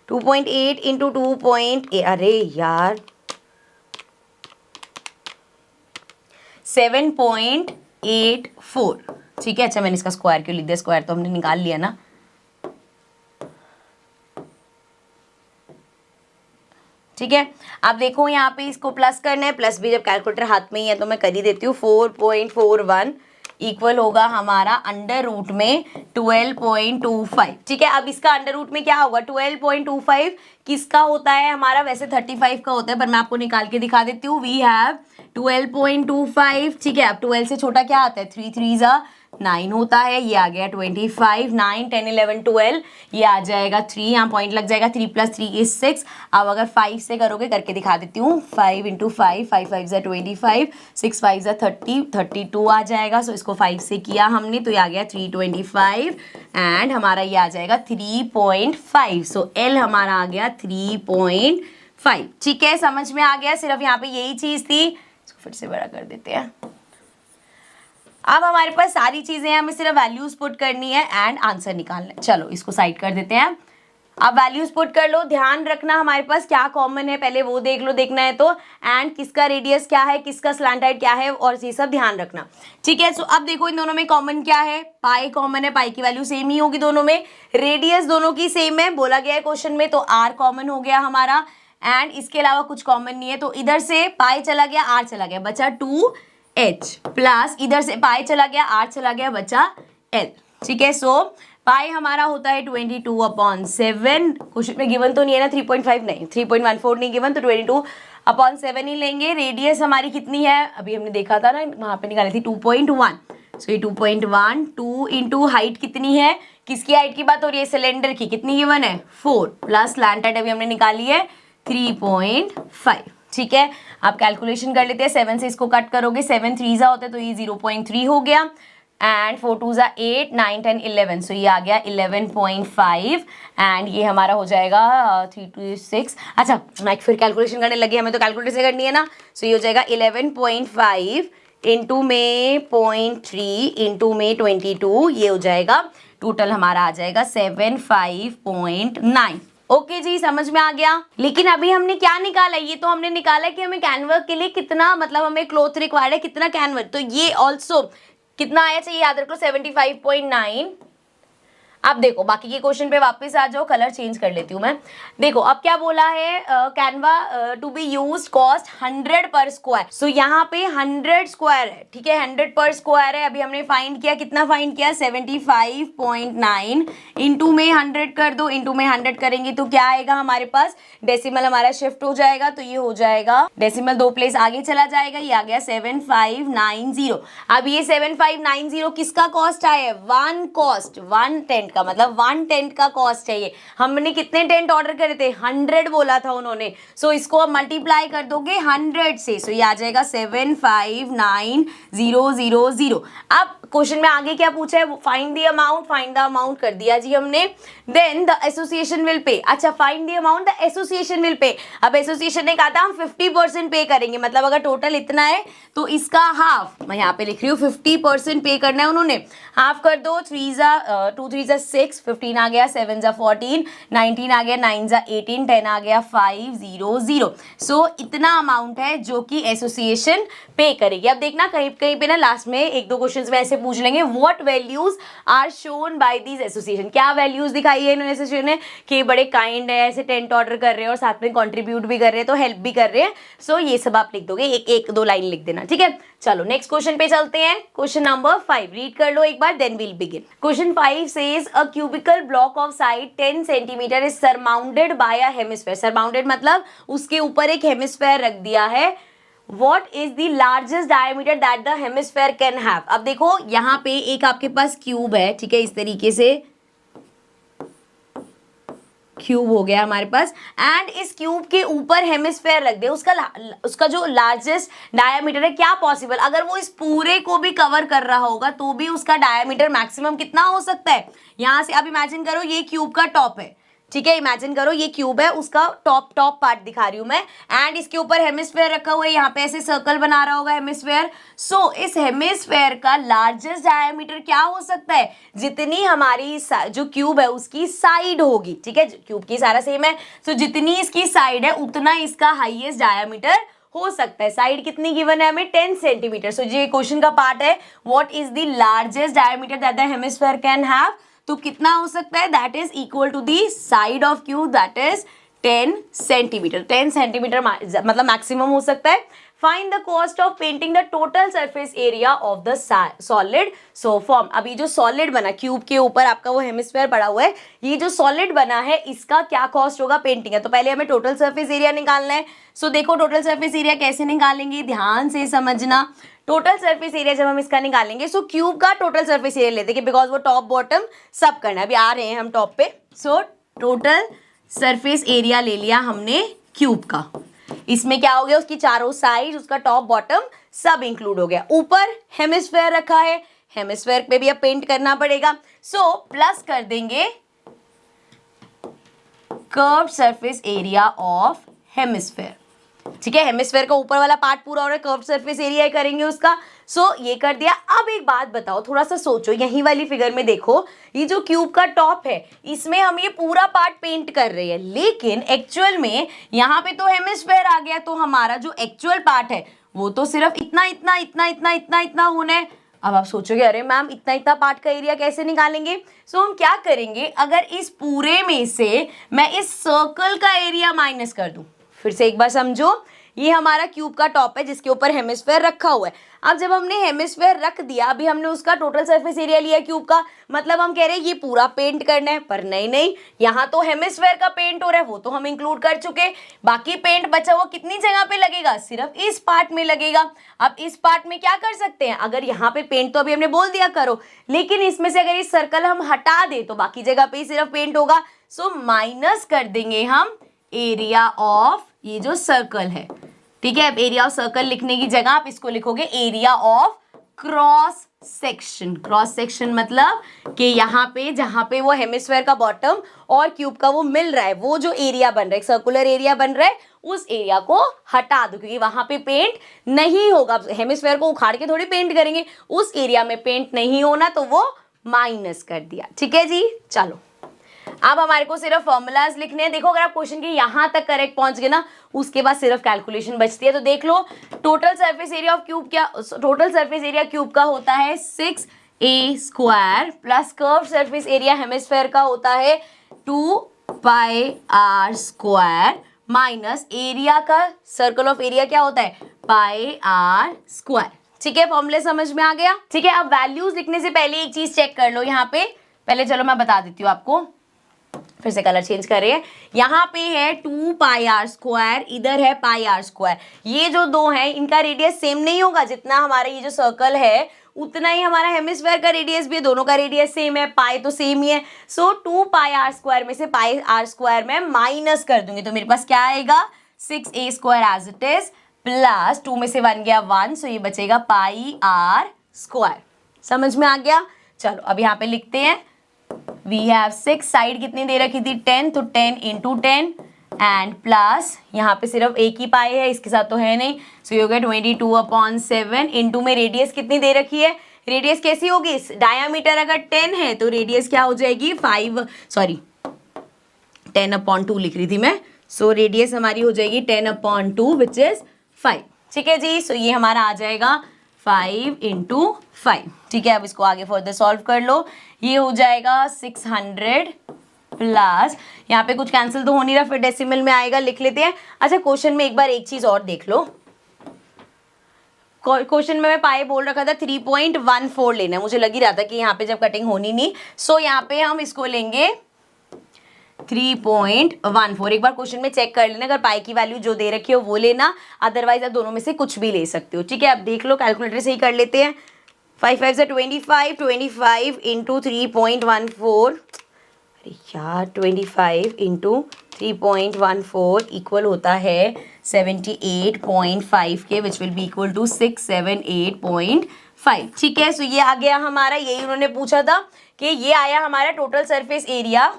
2.8 इंटू 2.8, अरे यार 7.84। ठीक है, अच्छा मैंने इसका स्क्वायर क्यों लिख दिया, स्क्वायर तो हमने निकाल लिया ना। ठीक है, अब देखो यहाँ पे इसको प्लस करना है, प्लस भी जब कैलकुलेटर हाथ में ही है तो मैं कर ही देती हूँ। 4.41 इक्वल होगा हमारा अंडर रूट में 12.25। ठीक है, अब इसका अंडर रूट में क्या होगा, 12.25 किसका होता है हमारा, वैसे 35 का होता है, पर मैं आपको निकाल के दिखा देती हूँ। वी हैव 12.25, ठीक है। अब 12 से छोटा क्या आता है, 3 3 जा 9 होता है, ये आ गया 25, 9 10 11 12, ये आ जाएगा 3, यहाँ पॉइंट लग जाएगा, 3 + 3 = 6। अब अगर 5 से करोगे, करके दिखा देती हूँ, 5 × 5, 5 5 जा 25, 6 5 जा 30, 32 आ जाएगा। सो इसको 5 से किया हमने तो ये आ गया 325 एंड हमारा ये आ जाएगा 3.5। सो एल हमारा आ गया 3.5, ठीक है, समझ में आ गया। सिर्फ यहाँ पे यही चीज थी, इसको फिर से बड़ा कर देते हैं। अब हमारे पास सारी चीजें हैं, हमें सिर्फ वैल्यूज पुट करनी है एंड आंसर निकालना है। चलो इसको साइड कर देते हैं। अब वैल्यूज पुट कर लो, ध्यान रखना हमारे पास क्या कॉमन है पहले वो देख लो, देखना है तो, एंड किसका रेडियस क्या है, किसका स्लैंट हाइट क्या है, और ये सब ध्यान रखना, ठीक है। सो अब देखो इन दोनों में कॉमन क्या है, पाई कॉमन है, पाई की वैल्यू सेम ही होगी दोनों में, रेडियस दोनों की सेम है, बोला गया है क्वेश्चन में, तो आर कॉमन हो गया हमारा, एंड इसके अलावा कुछ कॉमन नहीं है। तो इधर से पाई चला गया, आर चला गया, बचा 2h, प्लस इधर से पाई चला गया, आर चला गया, बचा l, ठीक है। सो पाई हमारा होता है 22/7, क्वेश्चन में गिवन तो नहीं है ना 3.5, नहीं 3.14 नहीं गिवन, तो 22/7 ही लेंगे। रेडियस हमारी कितनी है, अभी हमने देखा था ना, वहां पे निकाली थी 2.1, सो ये 2.1, 2 इंटू हाइट कितनी है, किसकी हाइट की बात हो रही है, सिलेंडर की, कितनी गिवन है 4, प्लस स्लैंट हाइट अभी हमने निकाली है 3.5, ठीक है। आप कैलकुलेशन कर लेते हैं, 7 से इसको कट करोगे, 7 3 जा होता है तो ये 0.3 हो गया, एंड 4 2 जा 8, 9 10 11, सो ये आ गया 11.5, एंड ये हमारा हो जाएगा 3 2 6। अच्छा मैं फिर कैलकुलेशन करने लगी, हमें तो कैलकुलेटर से करनी है ना, सो ये हो जाएगा 11.5 इंटू में 0.3 इंटू में 22, ये हो जाएगा टोटल हमारा आ जाएगा 75.9। ओके जी, समझ में आ गया। लेकिन अभी हमने क्या निकाला, ये तो हमने निकाला कि हमें कैनवर्क के लिए कितना, मतलब हमें क्लॉथ रिक्वायर्ड है कितना कैनवर्क, तो ये ऑल्सो कितना आया चाहिए, याद रखो 75.9। अब देखो बाकी के क्वेश्चन पे वापस आ जाओ, कलर चेंज कर लेती हूँ मैं। देखो अब क्या बोला है, canvas to be use cost 100 पर स्क्वायर, सो यहाँ पे 100 स्क्वायर है, ठीक है, 100 पर स्क्वायर है। अभी हमने फाइंड किया, कितना फाइंड किया, 75.9, इंटू में 100 कर दो, इंटू में 100 करेंगे तो क्या आएगा हमारे पास, डेसिमल हमारा शिफ्ट हो जाएगा, तो ये हो जाएगा डेसिमल 2 प्लेस आगे चला जाएगा, ये आ गया 7590। अब ये 7590 किसका कॉस्ट आया, 1 कॉस्ट, 1 टेंट का, मतलब 1 टेंट का कॉस्ट चाहिए। हमने कितने टेंट ऑर्डर करे थे, 100 बोला था उन्होंने, सो इसको अब मल्टीप्लाई कर दोगे 100 से, सो ये आ जाएगा 759000। अब क्वेश्चन में आगे क्या पूछा है, find the amount, find the amount कर दिया जी हमने, then the association will pay. अच्छा find the amount the association will pay, अब एसोसिएशन ने कहा था हम 50% पे करेंगे, मतलब अगर टोटल इतना है तो इसका हाफ, मैं यहाँ पे लिख रही हूँ 50% पे करना है उन्होंने, हाफ कर दो, 2 3 जा 6, 15 आ गया, 7 जा 14, 19 आ गया, 9 जा 18, 10 आ गया 500। सो इतना अमाउंट है जो कि एसोसिएशन पे करेगी। अब देखना कहीं कहीं पे ना लास्ट में 1-2 क्वेश्चंस में ऐसे पूछ लेंगे, what values are shown by this association, क्या वैल्यूज दिखाई है इन्होंने एसोसिएशन ने, कि बड़े काइंड है, ऐसे टेंट ऑर्डर कर रहे हैं और साथ में कंट्रीब्यूट भी कर रहे हैं, तो हेल्प भी कर रहे हैं। सो ये सब आप लिख दोगे, एक 2 लाइन लिख देना, ठीक है। चलो नेक्स्ट क्वेश्चन पे चलते हैं, क्वेश्चन नंबर 5 रीड कर लो एक बार, then will begin. Question 5 says a cubical block of side 10 centimetre is surmounted by a hemisphere, surmounted मतलब उसके ऊपर एक हेमिस्फेयर रख दिया है, What is the largest diameter that the hemisphere can have? अब देखो यहाँ पे एक आपके पास क्यूब है, ठीक है, इस तरीके से क्यूब हो गया हमारे पास, एंड इस क्यूब के ऊपर हेमिस्फेयर रख दे, उसका जो लार्जेस्ट डायमीटर है, क्या पॉसिबल अगर वो इस पूरे को भी कवर कर रहा होगा तो भी उसका डायमीटर मैक्सिमम कितना हो सकता है। यहाँ से अब इमेजिन करो ये क्यूब का टॉप है, ठीक है, इमेजिन करो ये क्यूब है, उसका टॉप पार्ट दिखा रही हूं मैं, एंड इसके ऊपर हेमिस्फेयर रखा हुआ है, यहाँ पे ऐसे सर्कल बना रहा होगा हेमिस्फेयर। सो इस हेमिस्फेयर का लार्जेस्ट डायमीटर क्या हो सकता है, जितनी हमारी जो क्यूब है उसकी साइड होगी, ठीक है, क्यूब की सारा सेम है, सो जितनी इसकी साइड है उतना इसका हाईएस्ट डायमीटर हो सकता है। साइड कितनी गिवन है हमें, 10 सेंटीमीटर। सो ये क्वेश्चन का पार्ट है, what is the largest diameter that the hemisphere can have, तो कितना हो सकता है, that is equal to the side of cube, that is 10 centimetre. 10 centimetre मतलब मैक्सिमम हो सकता है। Find the cost of painting the total surface area of the solid so formed. अभी जो सॉलिड बना, क्यूब के ऊपर आपका वो हेमिस्फेयर पड़ा हुआ है, ये जो सॉलिड बना है इसका क्या कॉस्ट होगा पेंटिंग है। तो पहले हमें टोटल सरफेस एरिया निकालना है। सो देखो टोटल सरफेस एरिया कैसे निकालेंगे, ध्यान से समझना। टोटल सरफेस एरिया जब हम इसका निकालेंगे, सो क्यूब का टोटल सरफेस एरिया लेते हैं बिकॉज वो टॉप बॉटम सब करना है। अभी आ रहे हैं हम टॉप पे। सो टोटल सरफेस एरिया ले लिया हमने क्यूब का। इसमें क्या हो गया, उसकी चारों साइड, उसका टॉप बॉटम सब इंक्लूड हो गया। ऊपर हेमिस्फेयर रखा है, हेमिस्फेयर पे भी अब पेंट करना पड़ेगा। सो प्लस कर देंगे curve surface area of hemisphere. ठीक है, हेमिस्फेयर का ऊपर वाला पार्ट पूरा हो रहा है, कर्व सरफेस एरिया करेंगे उसका। सो ये कर दिया। अब एक बात बताओ, थोड़ा सा सोचो, यही वाली फिगर में देखो, ये जो क्यूब का टॉप है इसमें हम ये पूरा पार्ट पेंट कर रहे हैं, लेकिन एक्चुअल में यहाँ पे तो हेमिस्फेयर आ गया, तो हमारा जो एक्चुअल पार्ट है वो तो सिर्फ इतना इतना इतना इतना इतना इतना होना है। अब आप सोचोगे अरे मैम इतना इतना पार्ट का एरिया कैसे निकालेंगे। सो हम क्या करेंगे, अगर इस पूरे में से मैं इस सर्कल का एरिया माइनस कर दूं, फिर से एक बार समझो, ये हमारा क्यूब का टॉप है जिसके ऊपर हेमिस्फेयर रखा हुआ है। अब जब हमने हेमिस्फेयर रख दिया, अभी हमने उसका टोटल सरफेस एरिया लिया क्यूब का, मतलब हम कह रहे हैं ये पूरा पेंट करना है, पर नहीं, यहाँ तो हेमिस्फेयर का पेंट हो रहा है, वो तो हम इंक्लूड कर चुके। बाकी पेंट बचा हुआ कितनी जगह पे लगेगा, सिर्फ इस पार्ट में लगेगा। अब इस पार्ट में क्या कर सकते हैं, अगर यहाँ पे पेंट तो अभी हमने बोल दिया करो, लेकिन इसमें से अगर इस सर्कल हम हटा दे तो बाकी जगह पे सिर्फ पेंट होगा। सो माइनस कर देंगे हम एरिया ऑफ ये जो सर्कल है। ठीक है, अब एरिया ऑफ सर्कल लिखने की जगह आप इसको लिखोगे area of cross section. Cross section मतलब कि यहाँ पे जहाँ पे वो हेमिस्फेयर का बॉटम और क्यूब का वो मिल रहा है, वो जो एरिया बन रहा है, सर्कुलर एरिया बन रहा है, उस एरिया को हटा दो, क्योंकि वहां पे पेंट नहीं होगा। हेमिस्फेयर को उखाड़ के थोड़ी पेंट करेंगे, उस एरिया में पेंट नहीं होना, तो वो माइनस कर दिया। ठीक है जी, चलो अब हमारे को सिर्फ फॉर्मूलाज लिखने हैं। देखो अगर आप क्वेश्चन के यहां तक करेक्ट पहुंच गए ना, उसके बाद सिर्फ कैलकुलेशन बचती है। तो देख लो, total surface area of cube क्या, टोटल सरफेस एरिया क्यूब का होता है 6a² plus curve surface area hemisphere का होता है 2πr² माइनस एरिया का सर्कल ऑफ एरिया क्या होता है πr²। ठीक है, फॉर्मूले समझ में आ गया। ठीक है, अब वैल्यूज लिखने से पहले एक चीज चेक कर लो यहाँ पे। पहले चलो मैं बता देती हूँ आपको, फिर से कलर चेंज कर रहे हैं। यहाँ पे है 2πr², इधर है πr²। ये जो दो हैं इनका रेडियस सेम नहीं होगा, जितना हमारा ये जो सर्कल है उतना ही हमारा हेमिस्फेयर का रेडियस भी है, दोनों का रेडियस सेम है, पाई तो सेम ही है। सो 2πr² में से πr² में माइनस कर दूंगी तो मेरे पास क्या आएगा 6a² as it is, plus 2 में से 1 गया 1, सो ये बचेगा πr²। समझ में आ गया। चलो अब यहाँ पे लिखते हैं, वी हैव 6, साइड कितनी दे रखी थी 10, तो 10 इंटू 10 एंड प्लस यहाँ पे सिर्फ एक ही पाई है, इसके साथ तो है नहीं, सो ये हो गया 22/7 इंटू में रेडियस कितनी दे रखी है, रेडियस कैसी होगी, डायामीटर अगर 10 है तो रेडियस क्या हो जाएगी 10/2 लिख रही थी मैं, सो रेडियस हमारी हो जाएगी 10/2 विच इज 5। ठीक है जी, सो ये हमारा आ जाएगा 5 इंटू 5। ठीक है, अब इसको आगे फर्दर सॉल्व कर लो, ये हो जाएगा 600 प्लस यहाँ पे कुछ कैंसिल तो हो नहीं रहा, फिर डेसिमल में आएगा, लिख लेते हैं। अच्छा क्वेश्चन में एक बार एक चीज और देख लो, क्वेश्चन में मैं पाए बोल रखा था 3.14 लेना है, मुझे लग ही रहा था कि यहाँ पे जब कटिंग होनी नहीं, सो यहाँ पे हम इसको लेंगे 3.14। एक बार क्वेश्चन में चेक कर लेना, अगर पाई की वैल्यू जो दे रखी हो वो लेना, अदरवाइज आप दोनों में से कुछ भी ले सकते हो। ठीक है, अब देख लो कैलकुलेटर से ही कर लेते हैं। 5 5 से 25 इंटू 3.14, अरे यार 25 इंटू 3.14 इक्वल होता है 78.5 के, which will be equal to 678.5। ठीक है, सो ये आ गया हमारा, यही उन्होंने पूछा था कि ये आया हमारा टोटल सरफेस एरिया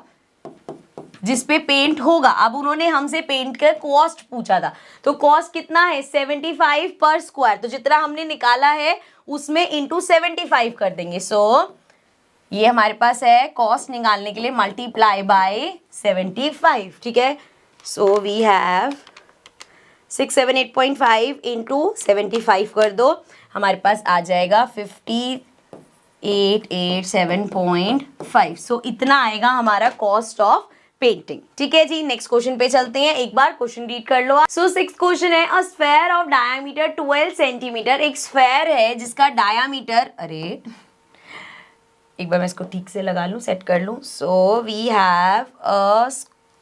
जिसपे पेंट होगा। अब उन्होंने हमसे पेंट का कॉस्ट पूछा था, तो कॉस्ट कितना है 75 पर स्क्वायर, तो जितना हमने निकाला है उसमें इंटू 75 कर देंगे। सो ये हमारे पास है कॉस्ट निकालने के लिए मल्टीप्लाई बाय 75। ठीक है, सो वी हैव 678.5 इंटू 75 कर दो, हमारे पास आ जाएगा 5887.5। सो इतना आएगा हमारा कॉस्ट ऑफ पेंटिंग। ठीक है जी, नेक्स्ट क्वेश्चन पे चलते हैं, एक बार क्वेश्चन रीड कर लो। सो सिक्स क्वेश्चन है, अ स्फेयर ऑफ डायामीटर 12 सेंटीमीटर, एक स्फेयर है जिसका डायामीटर, अरे एक बार मैं इसको ठीक से लगा लूं, सेट कर लूं। So we have a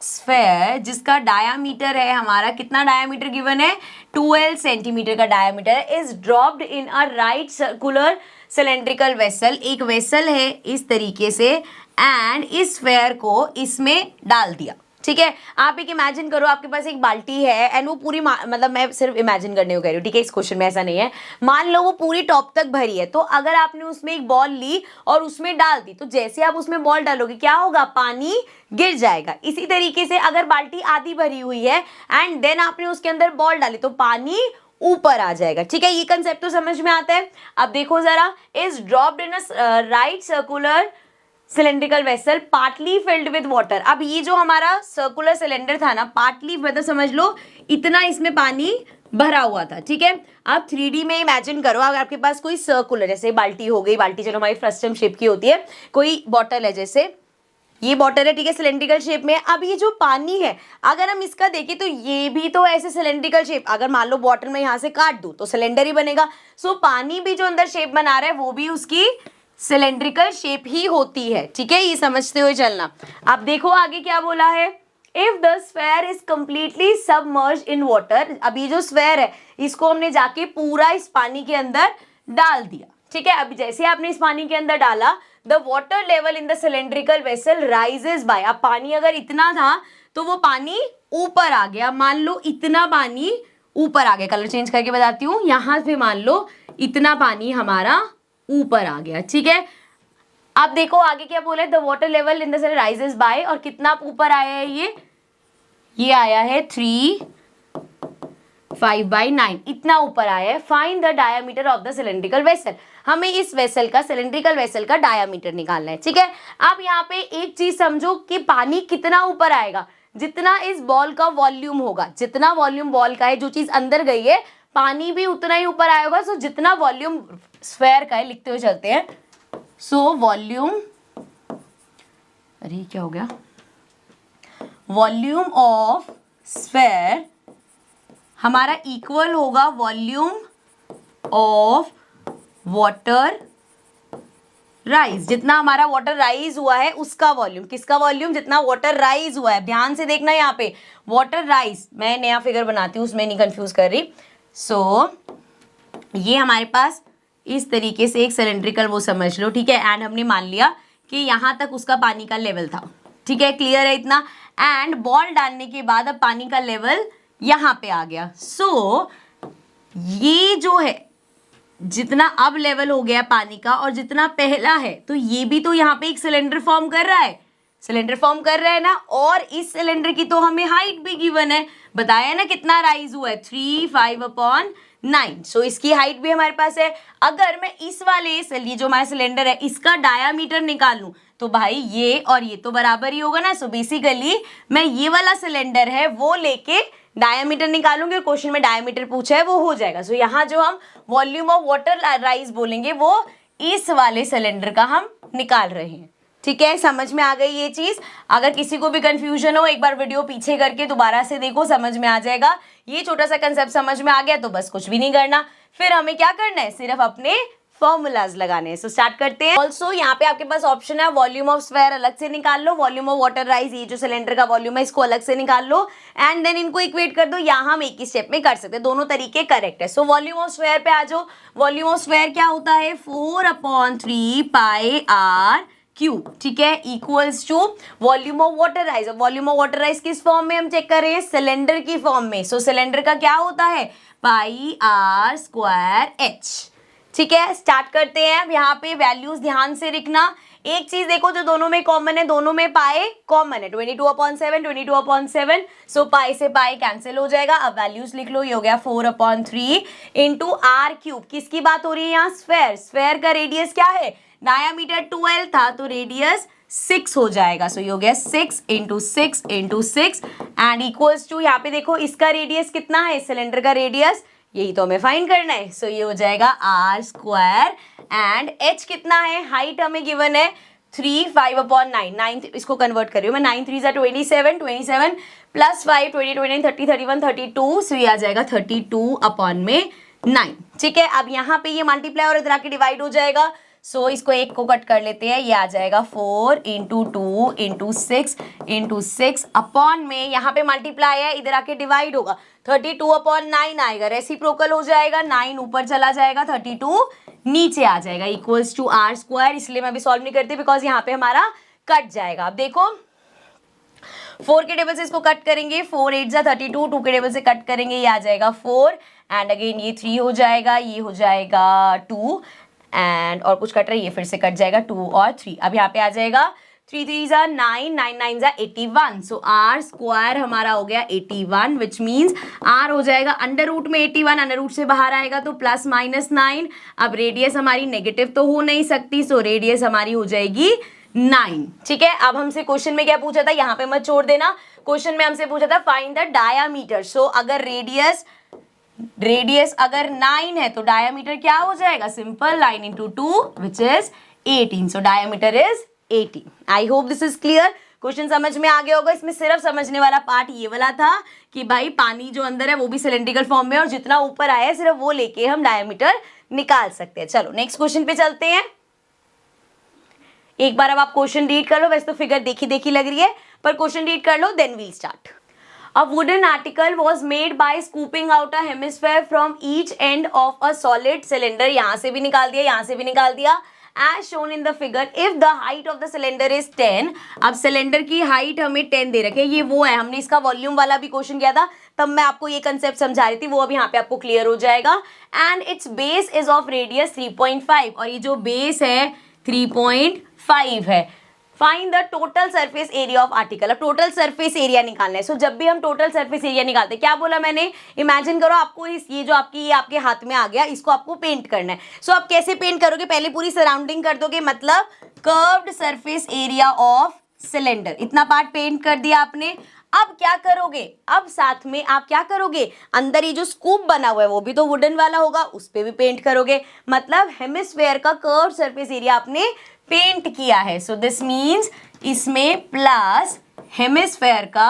sphere जिसका डायामीटर है हमारा, कितना डायामीटर गिवन है, 12 सेंटीमीटर का diameter, is dropped in a right circular cylindrical vessel, एक वेसल है इस तरीके से, एंड इस स्फेयर को इसमें डाल दिया। ठीक है, आप एक इमेजिन करो, आपके पास एक बाल्टी है एंड वो पूरी, मतलब मैं सिर्फ इमेजिन करने को कह रही हूँ, ठीक है, इस क्वेश्चन में ऐसा नहीं है। मान लो वो पूरी टॉप तक भरी है, तो अगर आपने उसमें एक बॉल ली और उसमें डाल दी, तो जैसे आप उसमें बॉल डालोगे क्या होगा, पानी गिर जाएगा। इसी तरीके से अगर बाल्टी आधी भरी हुई है एंड देन आपने उसके अंदर बॉल डाली, तो पानी ऊपर आ जाएगा। ठीक है, ये कंसेप्ट तो समझ में आता है। अब देखो जरा, is dropped in a right circular cylindrical vessel partly filled with water. अब ये जो हमारा सर्कुलर सिलेंडर था ना, पार्टली मतलब समझ लो इतना इसमें पानी भरा हुआ था। ठीक है, आप 3D में इमेजिन करो, अगर आपके पास कोई सर्कुलर, जैसे बाल्टी हो गई, बाल्टी चलो हमारी फ्रस्टम शेप की होती है, कोई बॉटल है, जैसे ये बॉटल है, ठीक है, सिलेंड्रिकल शेप में। अब ये जो पानी है, अगर हम इसका देखें तो ये भी तो ऐसे सिलेंड्रिकल शेप, अगर मान लो बॉटल में यहाँ से काट दूं तो सिलेंडर ही बनेगा। सो पानी भी जो अंदर शेप बना रहा है वो भी उसकी सिलेंड्रिकल शेप ही होती है। ठीक है, ये समझते हुए चलना। अब देखो आगे क्या बोला है, if the sphere is completely submerged in water. अब ये जो स्फेयर है इसको हमने जाके पूरा इस पानी के अंदर डाल दिया। ठीक है, अब जैसे आपने इस पानी के अंदर डाला, the water level in the cylindrical vessel rises by. अब पानी अगर इतना था तो वो पानी ऊपर आ गया, मान लो इतना पानी ऊपर आ गया, कलर चेंज करके बताती हूँ, यहां से मान लो इतना पानी हमारा ऊपर आ गया। ठीक है, अब देखो आगे क्या बोला है, the water level in the cell rises by, और कितना ऊपर आया है, ये आया है 3/5/9, इतना ऊपर आया है। Find the diameter of the cylindrical vessel, हमें इस वेसल का, सिलेंड्रिकल वेसल का डायामीटर निकालना है। ठीक है, अब यहाँ पे एक चीज समझो कि पानी कितना ऊपर आएगा, जितना इस बॉल का वॉल्यूम होगा, जितना वॉल्यूम बॉल का है, जो चीज अंदर गई है, पानी भी उतना ही ऊपर आया होगा। सो जितना वॉल्यूम स्फेयर का है, लिखते हुए चलते हैं, सो वॉल्यूम, अरे क्या हो गया, वॉल्यूम ऑफ स्फेयर हमारा इक्वल होगा वॉल्यूम ऑफ वाटर राइज, जितना हमारा वाटर राइज हुआ है उसका वॉल्यूम, किसका वॉल्यूम, जितना वाटर राइज हुआ है। ध्यान से देखना यहाँ पे वाटर राइज, मैं नया फिगर बनाती हूँ उसमें नहीं कंफ्यूज कर रही। सो ये हमारे पास इस तरीके से एक सिलेंड्रिकल वो समझ लो। ठीक है, एंड हमने मान लिया कि यहाँ तक उसका पानी का लेवल था। ठीक है, क्लियर है इतना, एंड बॉल डालने के बाद अब पानी का लेवल यहाँ पे आ गया। सो ये जो है जितना अब लेवल हो गया पानी का और जितना पहला है, तो ये भी तो यहाँ पे एक सिलेंडर फॉर्म कर रहा है, सिलेंडर फॉर्म कर रहा है ना, और इस सिलेंडर की तो हमें हाइट भी गिवन है, बताया ना कितना राइज हुआ है, 3/5/9। सो इसकी हाइट भी हमारे पास है। अगर मैं इस वाले ये जो हमारा सिलेंडर है इसका डायामीटर निकाल लूं, तो भाई ये और ये तो बराबर ही होगा ना। सो बेसिकली मैं ये वाला सिलेंडर है वो लेके डायामीटर निकालूंगी, और क्वेश्चन में डायामीटर पूछा है वो हो जाएगा। सो यहाँ जो हम वॉल्यूम ऑफ वाटर राइज बोलेंगे वो इस वाले सिलेंडर का हम निकाल रहे हैं। ठीक है, समझ में आ गई ये चीज। अगर किसी को भी कंफ्यूजन हो, एक बार वीडियो पीछे करके दोबारा से देखो, समझ में आ जाएगा। ये छोटा सा कंसेप्ट समझ में आ गया तो बस कुछ भी नहीं करना, फिर हमें क्या करना है, सिर्फ अपने फॉर्मूलाज लगाने हैं। सो स्टार्ट करते हैं। ऑल्सो यहाँ पे आपके पास ऑप्शन है, वॉल्यूम ऑफ स्फेयर अलग से निकाल लो, वॉल्यूम ऑफ वाटर राइज, ये जो सिलेंडर का वॉल्यूम है इसको अलग से निकाल लो, एंड देन इनको इक्वेट कर दो। यहाँ हम एक ही स्टेप में कर सकते हैं, दोनों तरीके करेक्ट है। सो वॉल्यूम ऑफ स्फेयर पे आ जाओ। वॉल्यूम ऑफ स्फेयर क्या होता है, 4/3πr क्यूब। ठीक है, equals to volume of water rise. Volume of water rise किस फॉर्म में हम चेक कर रहे हैं, सिलेंडर की फॉर्म में। सो सिलेंडर का क्या होता है, πr²h। ठीक है, स्टार्ट करते हैं। अब यहाँ पे वैल्यूज ध्यान से लिखना। एक चीज देखो जो दोनों में कॉमन है, दोनों में पाए कॉमन है, 22/7 22/7। सो पाई से पाई कैंसिल हो जाएगा। अब वैल्यूज लिख लो, ये हो गया 4/3 इंटू आर क्यूब। किसकी बात हो रही है यहाँ, स्फेयर। स्फेयर का रेडियस क्या है, डायामीटर 12 था तो रेडियस 6 हो जाएगा। सो ये हो गया 6 × 6 × 6 एंड इक्वल्स टू, यहाँ पे देखो इसका रेडियस कितना है, सिलेंडर का रेडियस, यही तो हमें फाइंड करना है। सो ये हो जाएगा r² एंड h कितना है, हाइट हमें गिवन है 3 5 अपॉन 9, 9 इसको कन्वर्ट कर रही हूँ मैं, 9 3 27, 27 प्लस 5 20 29 30 31 32, सो ये आ जाएगा 32 अपॉन में 9। ठीक है, अब यहाँ पे ये मल्टीप्लाई और इधर आके डिवाइड हो जाएगा, सो इसको एक को कट कर लेते हैं, ये आ जाएगा 4 इंटू 2 इंटू 6 अपॉन में यहाँ पे मल्टीप्लाई है, इधर आके डिवाइड होगा, 32 अपॉन 9 आएगा, रेसिप्रोकल हो जाएगा, 9 ऊपर चला जाएगा, 32 नीचे आ जाएगा, इक्वल्स टू आर स्क्वायर। इसलिए मैं अभी सॉल्व नहीं करती बिकॉज यहाँ पे हमारा कट जाएगा। अब देखो 4 के टेबल से इसको कट करेंगे, 4 8 जा 32, 2 के टेबल से कट करेंगे, ये आ जाएगा 4 एंड अगेन ये 3 हो जाएगा, ये हो जाएगा 2 एंड और कुछ कट रहा है, ये फिर से कट जाएगा 2 और 3। अब यहाँ पे आ जाएगा 3 3 जा 9, 9 9 जा 81, सो आर स्क्वायर हमारा हो गया 81, विच मीन्स आर हो जाएगा अंडर रूट में 81, अंडर रूट से बाहर आएगा तो प्लस माइनस 9। अब रेडियस हमारी नेगेटिव तो हो नहीं सकती, सो रेडियस हमारी हो जाएगी 9। ठीक है, अब हमसे क्वेश्चन में क्या पूछा था, यहाँ पे मत छोड़ देना, क्वेश्चन में हमसे पूछा था फाइंड द डायामीटर। सो अगर रेडियस अगर 9 है तो डायामीटर क्या हो जाएगा, simple 9 into 2 which is 18, so diameter is 18। I hope this is clear, question समझ में आ गया होगा। इसमें सिर्फ समझने वाला पार्ट ये वाला था कि भाई पानी जो अंदर है वो भी सिलेंड्रिकल फॉर्म में है और जितना ऊपर आया है सिर्फ वो लेके हम डायामीटर निकाल सकते हैं। चलो नेक्स्ट क्वेश्चन पे चलते हैं। एक बार अब आप क्वेश्चन रीड कर लो, वैसे तो फिगर देखी देखी लग रही है पर क्वेश्चन रीड कर लो, then we'll start. A wooden article was made by scooping out a hemisphere from each end of a solid cylinder। यहाँ से भी निकाल दिया, यहाँ से भी निकाल दिया। As shown in the figure, if the height of the cylinder is 10, अब सिलेंडर की हाइट हमें 10 दे रखे, ये वो है, हमने इसका वॉल्यूम वाला भी क्वेश्चन किया था, तब मैं आपको ये कंसेप्ट समझा रही थी, वो अब यहाँ पे आपको क्लियर हो जाएगा। And it's base is of radius 3.5, और ये जो बेस है 3.5 है। Find the total surface area of article. अब टोटल सरफेस एरिया निकालना है। सो जब भी हम टोटल सरफेस एरिया निकालते हैं, क्या बोला मैंने, इमेजिन करो आपको ये जो आपके हाथ में आ गया, इसको आपको पेंट करना है। सो आप कैसे पेंट करोगे, पहले पूरी सराउंडिंग कर दोगे, मतलब curved surface area of cylinder, इतना पार्ट पेंट कर दिया आपने। अब क्या करोगे, अब साथ में आप क्या करोगे, अंदर ये जो स्कूप बना हुआ है वो भी तो वुडन वाला होगा, उस पे भी पेंट करोगे, मतलब हेमिस्फेयर का कर्व सरफेस एरिया आपने पेंट किया है। सो दिस मीन्स इसमें प्लस हेमिस्फेयर का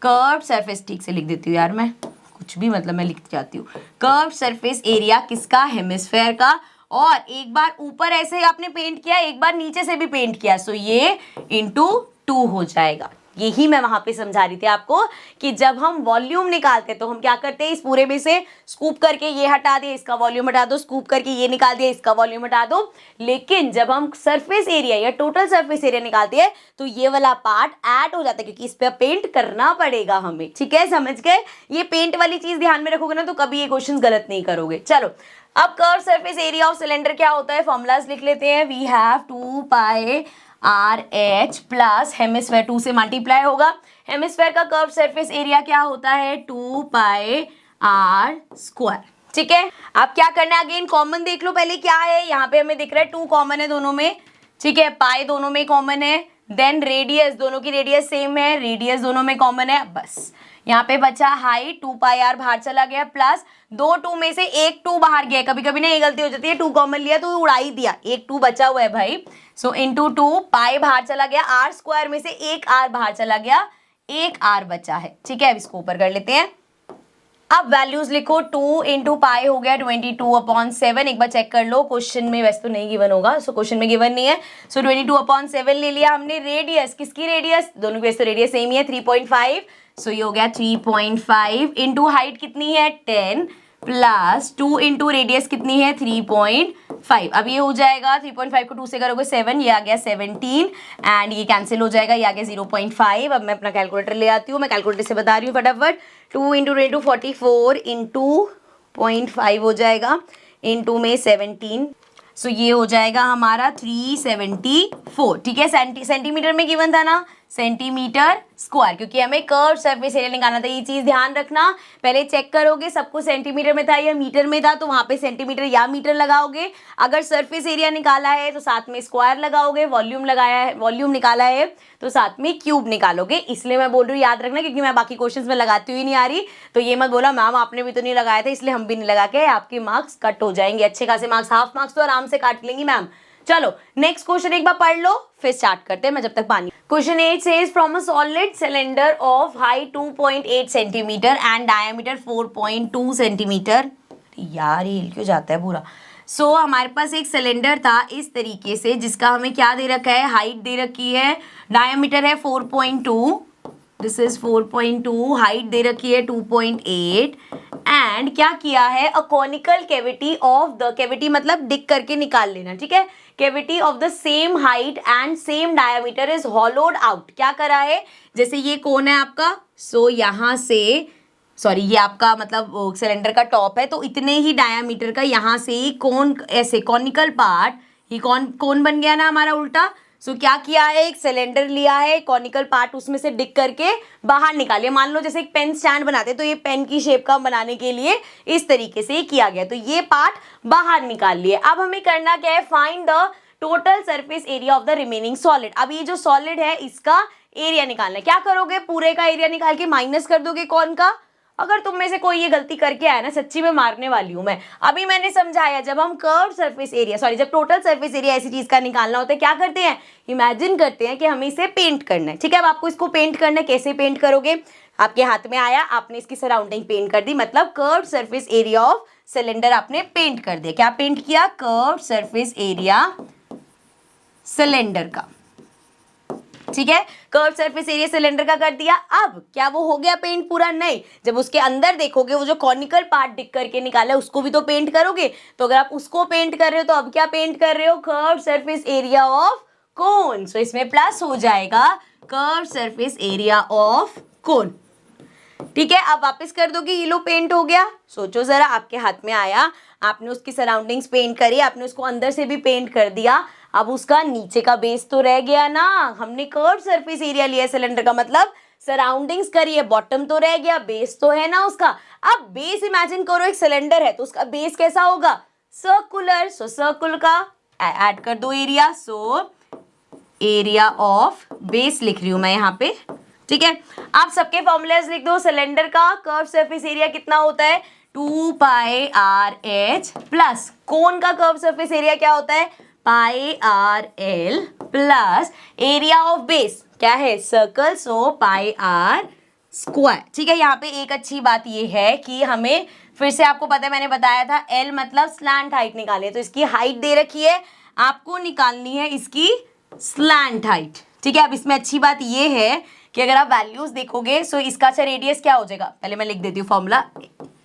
कर्व सरफेस, ठीक से लिख देती हूँ यार मैं, कुछ भी मतलब मैं लिख जाती हूँ, कर्व सरफेस एरिया किसका, हेमिस्फेयर का। और एक बार ऊपर ऐसे आपने पेंट किया, एक बार नीचे से भी पेंट किया, सो ये इंटू 2 हो जाएगा। यही मैं वहां पे समझा रही थी आपको कि जब हम वॉल्यूम निकालते तो हम क्या करते हैं, इस पूरे में से स्कूप करके ये हटा दिया, इसका वॉल्यूम हटा दो, स्कूप करके ये निकाल दिया, इसका वॉल्यूम हटा दो। लेकिन जब हम सरफेस एरिया या टोटल सरफेस एरिया निकालते हैं तो ये वाला पार्ट ऐड हो जाता है, क्योंकि इस पे पेंट करना पड़ेगा हमें। ठीक है, समझ गए, ये पेंट वाली चीज ध्यान में रखोगे ना तो कभी ये क्वेश्चन गलत नहीं करोगे। चलो अब curve surface area of cylinder क्या होता है, फॉर्मूलाज लिख लेते हैं। We have 2 pi R H plus hemisphere 2 से मल्टीप्लाई होगा, हेमिस्फेयर का कर्व सरफेस एरिया क्या होता है, 2 पाई आर स्क्वायर। ठीक है, अब क्या करना है, अगेन कॉमन देख लो पहले क्या है, यहाँ पे हमें दिख रहा है 2 कॉमन है दोनों में। ठीक है, पाई दोनों में कॉमन है, देन रेडियस, दोनों की रेडियस सेम है, रेडियस दोनों में कॉमन है। बस यहाँ पे बचा हाइट, 2 पाई आर बाहर चला गया, प्लस 2 2 में से एक 2 बाहर गया, कभी कभी ना ये गलती हो जाती है, 2 कॉमन लिया तो उड़ा ही दिया, एक 2 बचा हुआ है भाई। सो इंटू 2, पाई बाहर चला गया, आर स्क्वायर में से एक आर बाहर चला गया, एक आर बचा है। ठीक है, अब इसको ऊपर कर लेते हैं। अब वैल्यूज लिखो, 2 इंटू पाई हो गया 22/7। एक बार चेक कर लो, क्वेश्चन में वैसे तो नहीं गिवन होगा, सो क्वेश्चन में गिवन नहीं है। सो 22/7 ले लिया हमने। रेडियस, किसकी रेडियस, दोनों की वैसे तो रेडियस सेम ही है, 3.5। सो ये हो गया 3.5 इंटू हाइट कितनी है 10 प्लस 2 इंटू रेडियस कितनी है 3.5। अब ये हो जाएगा 3.5 को 2 से करोगे 7, ये आ गया 17 एंड ये कैंसिल हो जाएगा, ये आ गया 0.5। अब मैं अपना कैलकुलेटर ले आती हूँ, मैं कैलकुलेटर से बता रही हूँ फटाफट। 2 इंटू 44 इंटू 0.5 हो जाएगा, इंटू में 17, सो ये हो जाएगा हमारा 374। ठीक है, सेंटीमीटर में गिवन था ना, सेंटीमीटर स्क्वायर, क्योंकि हमें कर्व सरफेस एरिया निकालना था। ये चीज ध्यान रखना, पहले चेक करोगे सबको सेंटीमीटर में था या मीटर में था, तो वहां पे सेंटीमीटर या मीटर लगाओगे। अगर सरफेस एरिया निकाला है तो साथ में स्क्वायर लगाओगे, वॉल्यूम लगाया है, वॉल्यूम निकाला है तो साथ में क्यूब निकालोगे। इसलिए मैं बोल रही हूँ याद रखना, क्योंकि मैं बाकी क्वेश्चंस में लगाती हुई नहीं आ रही, तो ये मत बोला मैम आपने भी तो नहीं लगाया था इसलिए हम भी नहीं लगा के, आपके मार्क्स कट हो जाएंगे। अच्छे खासे मार्क्स, हाफ मार्क्स तो आराम से काट लेंगी मैम। चलो नेक्स्ट क्वेश्चन एक बार पढ़ लो फिर स्टार्ट करते हैं, मैं जब तक पानी। Question 8 says from a solid cylinder of height 2.8 centimetre and diameter 4.2 centimetre. यार ये हिल क्यों जाता है पूरा। सो हमारे पास एक सिलेंडर था इस तरीके से जिसका हमें क्या दे रखा है, हाइट दे रखी है, डायमीटर है 4.2, दिस इज 4.2, हाइट दे रखी है 2.8 एंड क्या किया है, a conical cavity of the, cavity मतलब डिग करके निकाल लेना, ठीक है, cavity of the same height and same diameter is hollowed out. क्या करा है, जैसे ये कौन है आपका, सो यहाँ से सॉरी ये आपका मतलब सिलेंडर का टॉप है, तो इतने ही डायामीटर का यहाँ से ही कौन ऐसे कॉनिकल पार्ट, ये कौन बन गया ना हमारा उल्टा। सो क्या किया है, एक सिलेंडर लिया है, कॉनिकल पार्ट उसमें से डिग करके बाहर निकालिए। मान लो जैसे एक पेन स्टैंड बनाते तो ये पेन की शेप का बनाने के लिए इस तरीके से किया गया, तो ये पार्ट बाहर निकाल लिए। अब हमें करना क्या है, find the total surface area of the remaining solid. अब ये जो सॉलिड है इसका एरिया निकालना है। क्या करोगे, पूरे का एरिया निकाल के माइनस कर दोगे कौन का। अगर तुम में से कोई ये गलती करके आया ना, सच्ची में मारने वाली हूं मैं। अभी मैंने समझाया, जब हम कर्व सरफेस एरिया जब टोटल सरफेस एरिया ऐसी चीज का निकालना होता है, क्या करते हैं, इमेजिन करते हैं कि हमें इसे पेंट करना है, ठीक है। अब आपको इसको पेंट करना है, कैसे पेंट करोगे, आपके हाथ में आया, आपने इसकी सराउंडिंग पेंट कर दी, मतलब curve surface area of cylinder आपने पेंट कर दिया। क्या पेंट किया, कर्व सरफेस एरिया सिलेंडर का, ठीक है, कर्व सरफेस एरिया सिलेंडर का कर दिया। अब क्या वो हो गया पेंट पूरा, नहीं, जब उसके अंदर देखोगे वो जो कॉनिकल पार्ट डिग करके निकाला है उसको भी तो पेंट करोगे। तो अगर आप उसको पेंट कर रहे हो तो अब क्या पेंट कर रहे हो, curve surface area of cone. So इसमें प्लस हो जाएगा curve surface area of cone, ठीक है। अब वापस कर दोगे, ये लो पेंट हो गया। सोचो जरा, आपके हाथ में आया, आपने उसकी सराउंडिंग्स पेंट करी, आपने उसको अंदर से भी पेंट कर दिया, अब उसका नीचे का बेस तो रह गया ना। हमने कर्व सरफेस एरिया लिया सिलेंडर का, मतलब सराउंडिंग्स करी है, बॉटम तो रह गया, बेस तो है ना उसका। अब बेस इमेजिन करो, एक सिलेंडर है तो उसका बेस कैसा होगा, सर्कुलर। सो सर्कुलर का ऐड कर दो area, so area of base लिख रही हूं मैं यहाँ पे, ठीक है। आप सबके फॉर्मूलाज लिख दो। सिलेंडर का कर्व सरफेस एरिया कितना होता है, 2πRH प्लस कोन का कर्व सरफेस एरिया क्या होता है, πRL plus area of base क्या है, सर्कल, सो πR स्क्वायर, ठीक है। यहाँ पे एक अच्छी बात ये है कि हमें फिर से आपको पता है, मैंने बताया था L मतलब स्लैंट हाइट निकाले, तो इसकी हाइट दे रखी है, आपको निकालनी है इसकी स्लैंट हाइट, ठीक है। अब इसमें अच्छी बात ये है कि अगर आप वैल्यूज देखोगे, सो इसका अच्छा रेडियस क्या हो जाएगा, पहले मैं लिख देती हूँ फॉर्मूला।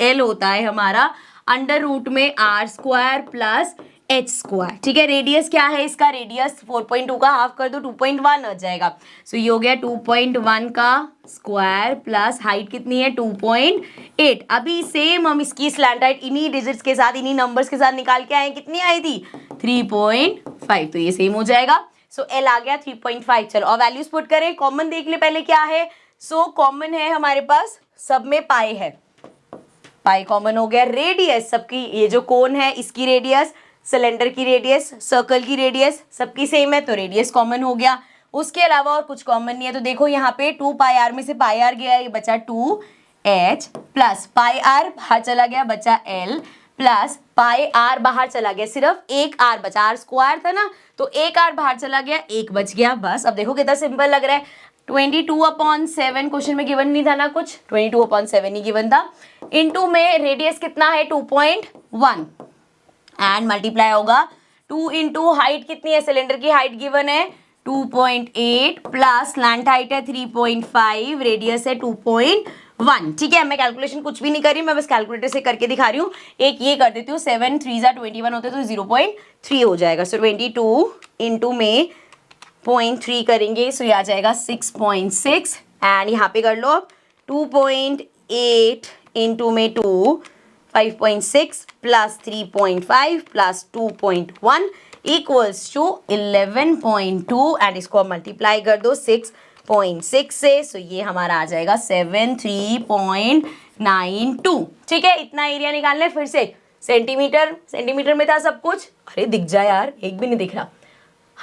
L होता है हमारा अंडर रूट में R square plus H square, ठीक है। रेडियस क्या है इसका, रेडियस 4.2 का हाफ कर दो 2.1 आ जाएगा। सो ये हो गया 2.1 का स्क्वायर प्लस हाइट कितनी है 2.8। अभी सेम हम इसकी स्लैंट हाइट इन्हीं डिजिट्स के साथ, इन्हीं नंबर्स के साथ निकाल के आए, कितनी आई थी 3.5, तो ये सेम हो जाएगा। सो L आ गया 3.5। चलो और वैल्यूज पुट करें, कॉमन देख ले पहले क्या है। सो कॉमन है हमारे पास, सब में पाई है, पाई कॉमन हो गया। रेडियस सबकी, ये जो कोन है इसकी रेडियस, सिलेंडर की रेडियस, सर्कल की रेडियस सबकी सेम है, तो रेडियस कॉमन हो गया। उसके अलावा और कुछ कॉमन नहीं है, तो देखो यहाँ पे 2πr में से πr गया, ये बचा 2h प्लस πr बाहर चला गया, बचा L प्लस πr बाहर चला गया, सिर्फ एक r बचा, r स्क्वायर था ना, तो एक r बाहर चला गया, एक बच गया, बस। अब देखो कितना सिंपल लग रहा है। 22/7 क्वेश्चन में गिवन नहीं था ना कुछ, 22/7 ही गिवन था। इनटू में रेडियस कितना है 2.1 एंड मल्टीप्लाई होगा 2 इंटू हाइट कितनी है, सिलेंडर की हाइट गिवन है 2.8 प्लस स्लैंट हाइट है 3.5, रेडियस है 2.1, ठीक है। मैं कैलकुलेशन कुछ भी नहीं कर रही, मैं बस कैलकुलेटर से करके दिखा रही हूँ। एक ये कर देती हूँ, 7 3 21 होते तो 0.3 हो जाएगा। सो 22 इंटू में 0.3 करेंगे, सो ये आ जाएगा 6.6 एंड यहाँ पे कर लो 2.8 इंटू में 2 5.6 plus 3.5 plus 2.1 equals to 11.2 and इसको मल्टीप्लाई कर दो 6.6 से, सो ये हमारा आ जाएगा 73.92, ठीक है। इतना एरिया निकालना है। फिर से सेंटीमीटर में था सब कुछ, अरे दिख जाए यार, एक भी नहीं दिख रहा।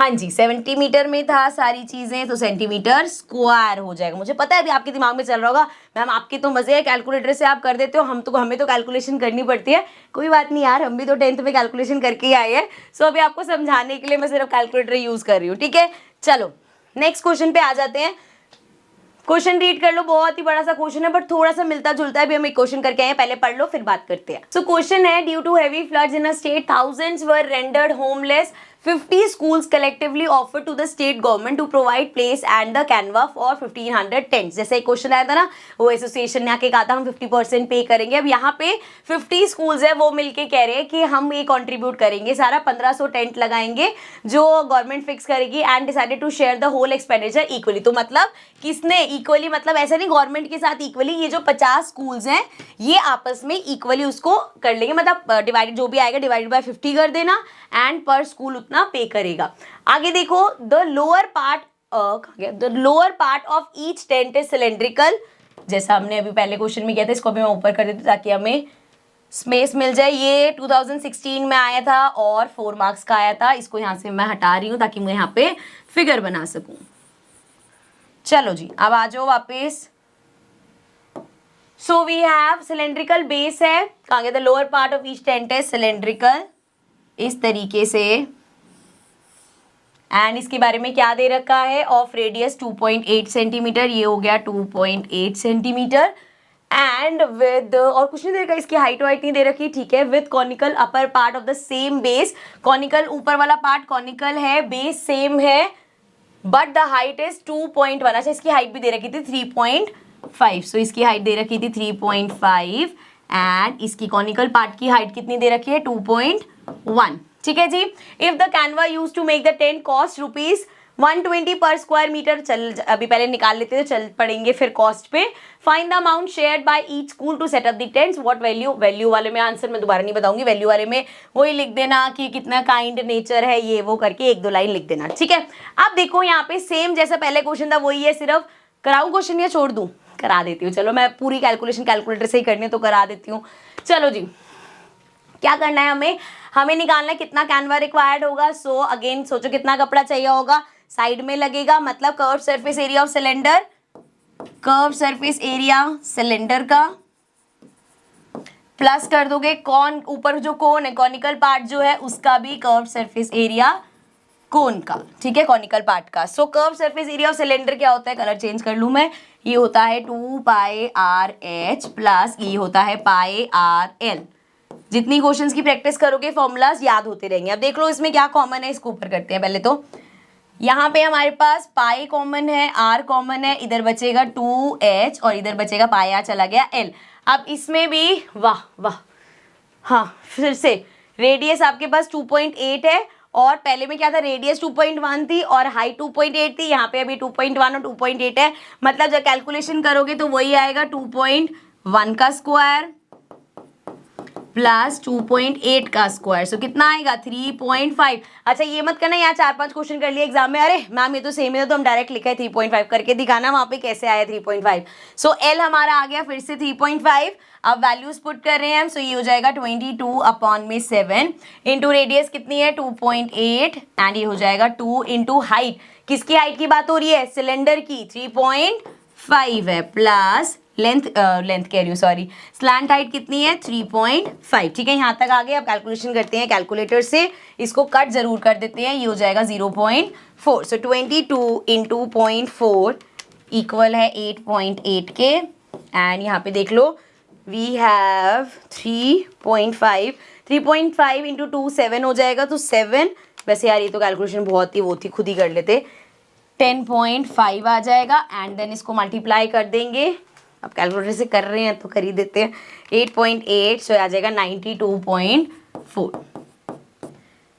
हाँ जी 70 मीटर में था सारी चीजें, तो सेंटीमीटर स्क्वायर हो जाएगा। मुझे पता है अभी आपके दिमाग में चल रहा होगा मैम आपके तो मजे है, कैलकुलेटर से आप कर देते हो, हमें तो कैलकुलेशन करनी पड़ती है। कोई बात नहीं यार, हम भी तो 10th में कैलकुलेशन करके ही आए हैं। सो अभी आपको समझाने के लिए मैं सिर्फ कैलकुलेटर यूज कर रही हूँ, ठीक है। चलो नेक्स्ट क्वेश्चन पे आ जाते हैं। क्वेश्चन रीड कर लो, बहुत ही बड़ा सा क्वेश्चन है बट थोड़ा सा मिलता जुलता है भी। हम एक क्वेश्चन करके आए हैं, पहले पढ़ लो फिर बात करते हैं। सो क्वेश्चन है, due to heavy floods in a state thousands were rendered homeless, 50 schools collectively offered to the state government to provide place and the canva for 1500 tents। जैसे एक क्वेश्चन आया था ना, वो एसोसिएशन ने आके कहा था हम 50% पे करेंगे। अब यहाँ पे 50 स्कूल्स है वो मिलके कह रहे हैं कि हम ये कंट्रीब्यूट करेंगे सारा, 1500 टेंट लगाएंगे जो गवर्नमेंट फिक्स करेगी and decided to share the whole expenditure equally. तो मतलब किसने इक्वली, मतलब ऐसा नहीं गवर्नमेंट के साथ इक्वली, ये जो 50 स्कूल्स हैं ये आपस में इक्वली उसको कर लेंगे, मतलब डिवाइडेड जो भी आएगा डिवाइडेड बाय 50 कर देना एंड पर स्कूल उतना पे करेगा। आगे देखो, the lower part of each tent is cylindrical, जैसा हमने अभी पहले क्वेश्चन में किया था, इसको भी मैं ऊपर कर देती हूँ ताकि हमें स्पेस मिल जाए। ये 2016 में आया था और 4 मार्क्स का आया था। इसको यहाँ से मैं हटा रही हूँ ताकि मैं यहाँ पे फिगर बना सकूं। चलो जी अब आ जाओ वापिस। So we have cylindrical base है, कहाँ गया, the lower part of each tent है सिलेंड्रिकल इस तरीके से, एंड इसके बारे में क्या दे रखा है, ऑफ रेडियस 2.8 सेंटीमीटर, ये हो गया 2.8 सेंटीमीटर एंड विद, और कुछ नहीं दे रखा, इसकी हाइट वाइट नहीं दे रखी, ठीक है। With conical upper part of the same base, conical ऊपर वाला पार्ट कॉनिकल है, बेस सेम है बट द हाइट इज 2.1। अच्छा इसकी हाइट भी दे रखी थी 3.5, सो इसकी हाइट दे रखी थी 3.5 एंड इसकी कॉनिकल पार्ट की हाइट कितनी दे रखी है 2.1, ठीक है जी। If the canvas use to make the tent cost ₹120 per square metre, चल अभी पहले निकाल लेते हैं, चल पड़ेंगे फिर कॉस्ट पे। Find the amount shared by each school to set up the tents, what value, value वाले में आंसर मैं दोबारा नहीं बताऊंगी, वैल्यू वाले में वही लिख देना कि कितना काइंड नेचर है ये वो करके 1-2 लाइन लिख देना, ठीक है। अब देखो यहाँ पे सेम जैसा पहले क्वेश्चन था वही है, सिर्फ कराऊं क्वेश्चन या छोड़ दूं, करा देती हूँ, चलो मैं पूरी कैलकुलेशन कैलकुलेटर से ही करनी है तो करा देती हूँ। चलो जी क्या करना है, हमें निकालना है कितना कैनवा रिक्वायर्ड होगा। सो अगेन सोचो कितना कपड़ा चाहिए होगा, साइड में लगेगा, मतलब curve surface area of cylinder, curve surface area cylinder का प्लस कर दोगे कौन, ऊपर जो कोन है कॉनिकल पार्ट जो है उसका भी कर्व सरफेस एरिया कोन का, ठीक है, कॉनिकल पार्ट का। So curve surface area of cylinder क्या होता है, कलर चेंज कर लूं मैं, ये होता है 2πr/h प्लस ये होता है πr/l। जितनी क्वेश्चंस की प्रैक्टिस करोगे फॉर्मूलाज याद होते रहेंगे। अब देख लो इसमें क्या कॉमन है, इसको ऊपर करते हैं पहले। तो यहाँ पे हमारे पास पाई कॉमन है, आर कॉमन है, इधर बचेगा 2h और इधर बचेगा पाई आर, चला गया l। अब इसमें भी वाह वाह, हाँ फिर से रेडियस आपके पास 2.8 है और पहले में क्या था, रेडियस 2.1 थी और हाइट 2.8 थी, यहाँ पे अभी 2.1 और 2.8 है, मतलब जब कैलकुलेशन करोगे तो वही आएगा 2.1 का स्क्वायर प्लस 2.8 का स्क्वायर, सो कितना आएगा 3.5। अच्छा ये मत करना यहाँ 4-5 क्वेश्चन कर लिए एग्जाम में, अरे मैम ये तो सेम है तो हम डायरेक्ट लिखा है 3.5, करके दिखाना वहाँ पे कैसे आया 3.5। सो एल हमारा आ गया फिर से 3.5। अब वैल्यूज पुट कर रहे हैं हम, सो ये हो जाएगा 22/7 इंटू रेडियस कितनी है 2.8 एंड ये हो जाएगा 2 इंटू हाइट, किसकी हाइट की बात हो रही है, सिलेंडर की 3.5 है, प्लस लेंथ कह रही हूँ सॉरी, स्लैंट हाइट कितनी है 3.5, ठीक है। यहाँ तक आ गए। अब कैलकुलेशन करते हैं कैलकुलेटर से, इसको कट जरूर कर देते हैं, ये हो जाएगा 0.4। सो 22 इंटू 0.4 इक्वल है 8.8 के एंड यहाँ पे देख लो वी हैव 3.5 इंटू 2 7 हो जाएगा, तो 7, वैसे यार ये तो कैलकुलेशन बहुत ही वो थी, खुद ही कर लेते, 10.5 आ जाएगा एंड देन इसको मल्टीप्लाई कर देंगे। अब कैलकुलेटर से कर रहे हैं तो कर ही देते हैं, 8.8 सो आ जाएगा 92.4,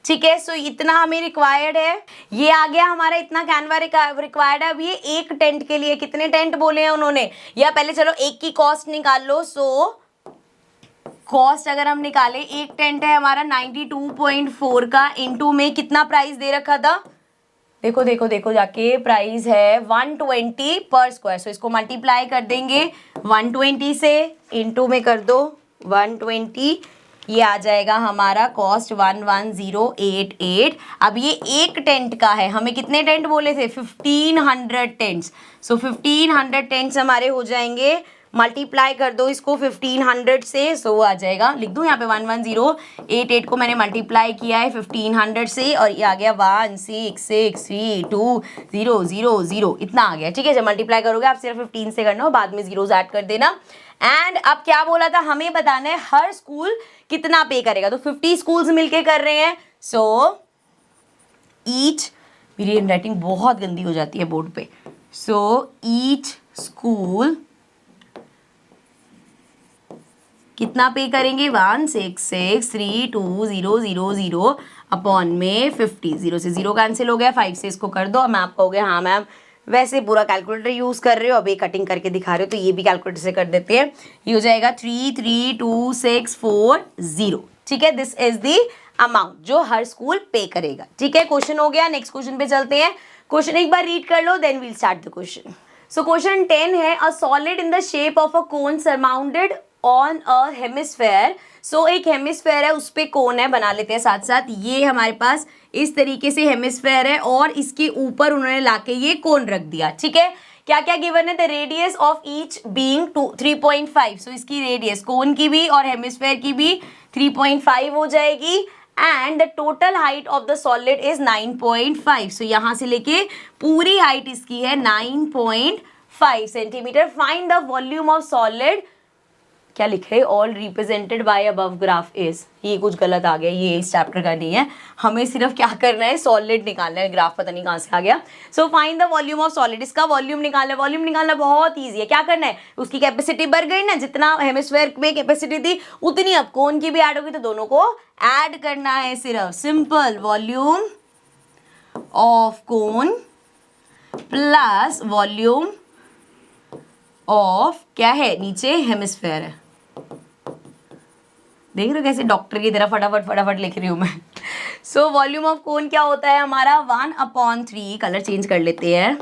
ठीक है। सो इतना हमें रिक्वायर्ड है, ये आ गया हमारा, इतना कैनवा रिक्वायर्ड है। अब ये एक टेंट के लिए कितने टेंट बोले हैं उन्होंने, या पहले चलो एक की कॉस्ट निकाल लो। सो कॉस्ट अगर हम निकाले, एक टेंट है हमारा 92.4 का, इंटू में कितना प्राइस दे रखा था, देखो देखो देखो जाके प्राइस है 120 पर स्क्वायर, सो इसको मल्टीप्लाई कर देंगे 120 से, इंटू में कर दो 120 ये आ जाएगा हमारा कॉस्ट 11088। अब ये एक टेंट का है, हमें कितने टेंट बोले थे? 1500 टेंट्स। सो 1500 टेंट्स हमारे हो जाएंगे, मल्टीप्लाई कर दो इसको 1500 से, सो आ जाएगा, लिख दूं यहाँ पे 11088 को मैंने मल्टीप्लाई किया है 1500 से, और ये आ गया 166320000 इतना आ गया। ठीक है, जब मल्टीप्लाई करोगे आप सिर्फ 15 से करना हो, बाद में जीरोज ऐड कर देना। एंड अब क्या बोला था, हमें बताना है हर स्कूल कितना पे करेगा, तो 50 स्कूल्स मिलके कर रहे हैं। सो ईच, मेरी हैंडराइटिंग बहुत गंदी हो जाती है बोर्ड पे, सो ईच स्कूल कितना पे करेंगे? 166320000 अपॉन में 50। 0 से 0 कैंसिल हो गया, 5 से इसको कर दो। मैम आप कहोगे हाँ मैम वैसे पूरा कैलकुलेटर यूज कर रहे हो, अब ये कटिंग करके दिखा रहे हो, तो ये भी कैलकुलेटर से कर देते हैं। ये हो जाएगा 332640। ठीक है, दिस इज द अमाउंट जो हर स्कूल पे करेगा। ठीक है, क्वेश्चन हो गया। नेक्स्ट क्वेश्चन पे चलते हैं। क्वेश्चन एक बार रीड कर लो, then we'll start the question. So question 10 है, a solid in the shape of a cone surmounted on a hemisphere. So एक हेमिस्फेयर है, उस पे कोन है, बना लेते हैं साथ साथ। ये हमारे पास इस तरीके से हेमिस्फेयर है और इसके ऊपर उन्होंने लाके ये कोन रख दिया। ठीक है, क्या क्या गिवन है? The radius of each being 3.5। सो इसकी रेडियस कोन की भी और हेमिस्फेयर की भी 3.5 हो जाएगी। And the total height of the solid is 9.5। सो यहाँ से लेके पूरी हाइट इसकी है 9.5 centimetre. Find the volume of solid, क्या लिखे? All represented by above graph is. ये कुछ गलत आ गया, ये इस चैप्टर का नहीं है, हमें सिर्फ क्या करना है? सॉलिड निकालना है, ग्राफ पता नहीं कहाँ से आ गया। So find the volume of solid, इसका वॉल्यूम निकालना है। वॉल्यूम निकालना बहुत ईजी है, क्या करना है? उसकी कैपेसिटी बढ़ गई ना, जितना हेमिस्फेयर में कैपेसिटी थी उतनी अब कोन की भी ऐड होगी, तो दोनों को ऐड करना है सिर्फ। Simple, volume of cone plus volume of क्या है? नीचे हेमिस्फेयर है। देख रहे हो कैसे डॉक्टर की तरह फटाफट फटाफट लिख रही हूँ मैं। सो वॉल्यूम ऑफ कोन क्या होता है हमारा? 1/3, कलर चेंज कर लेते हैं,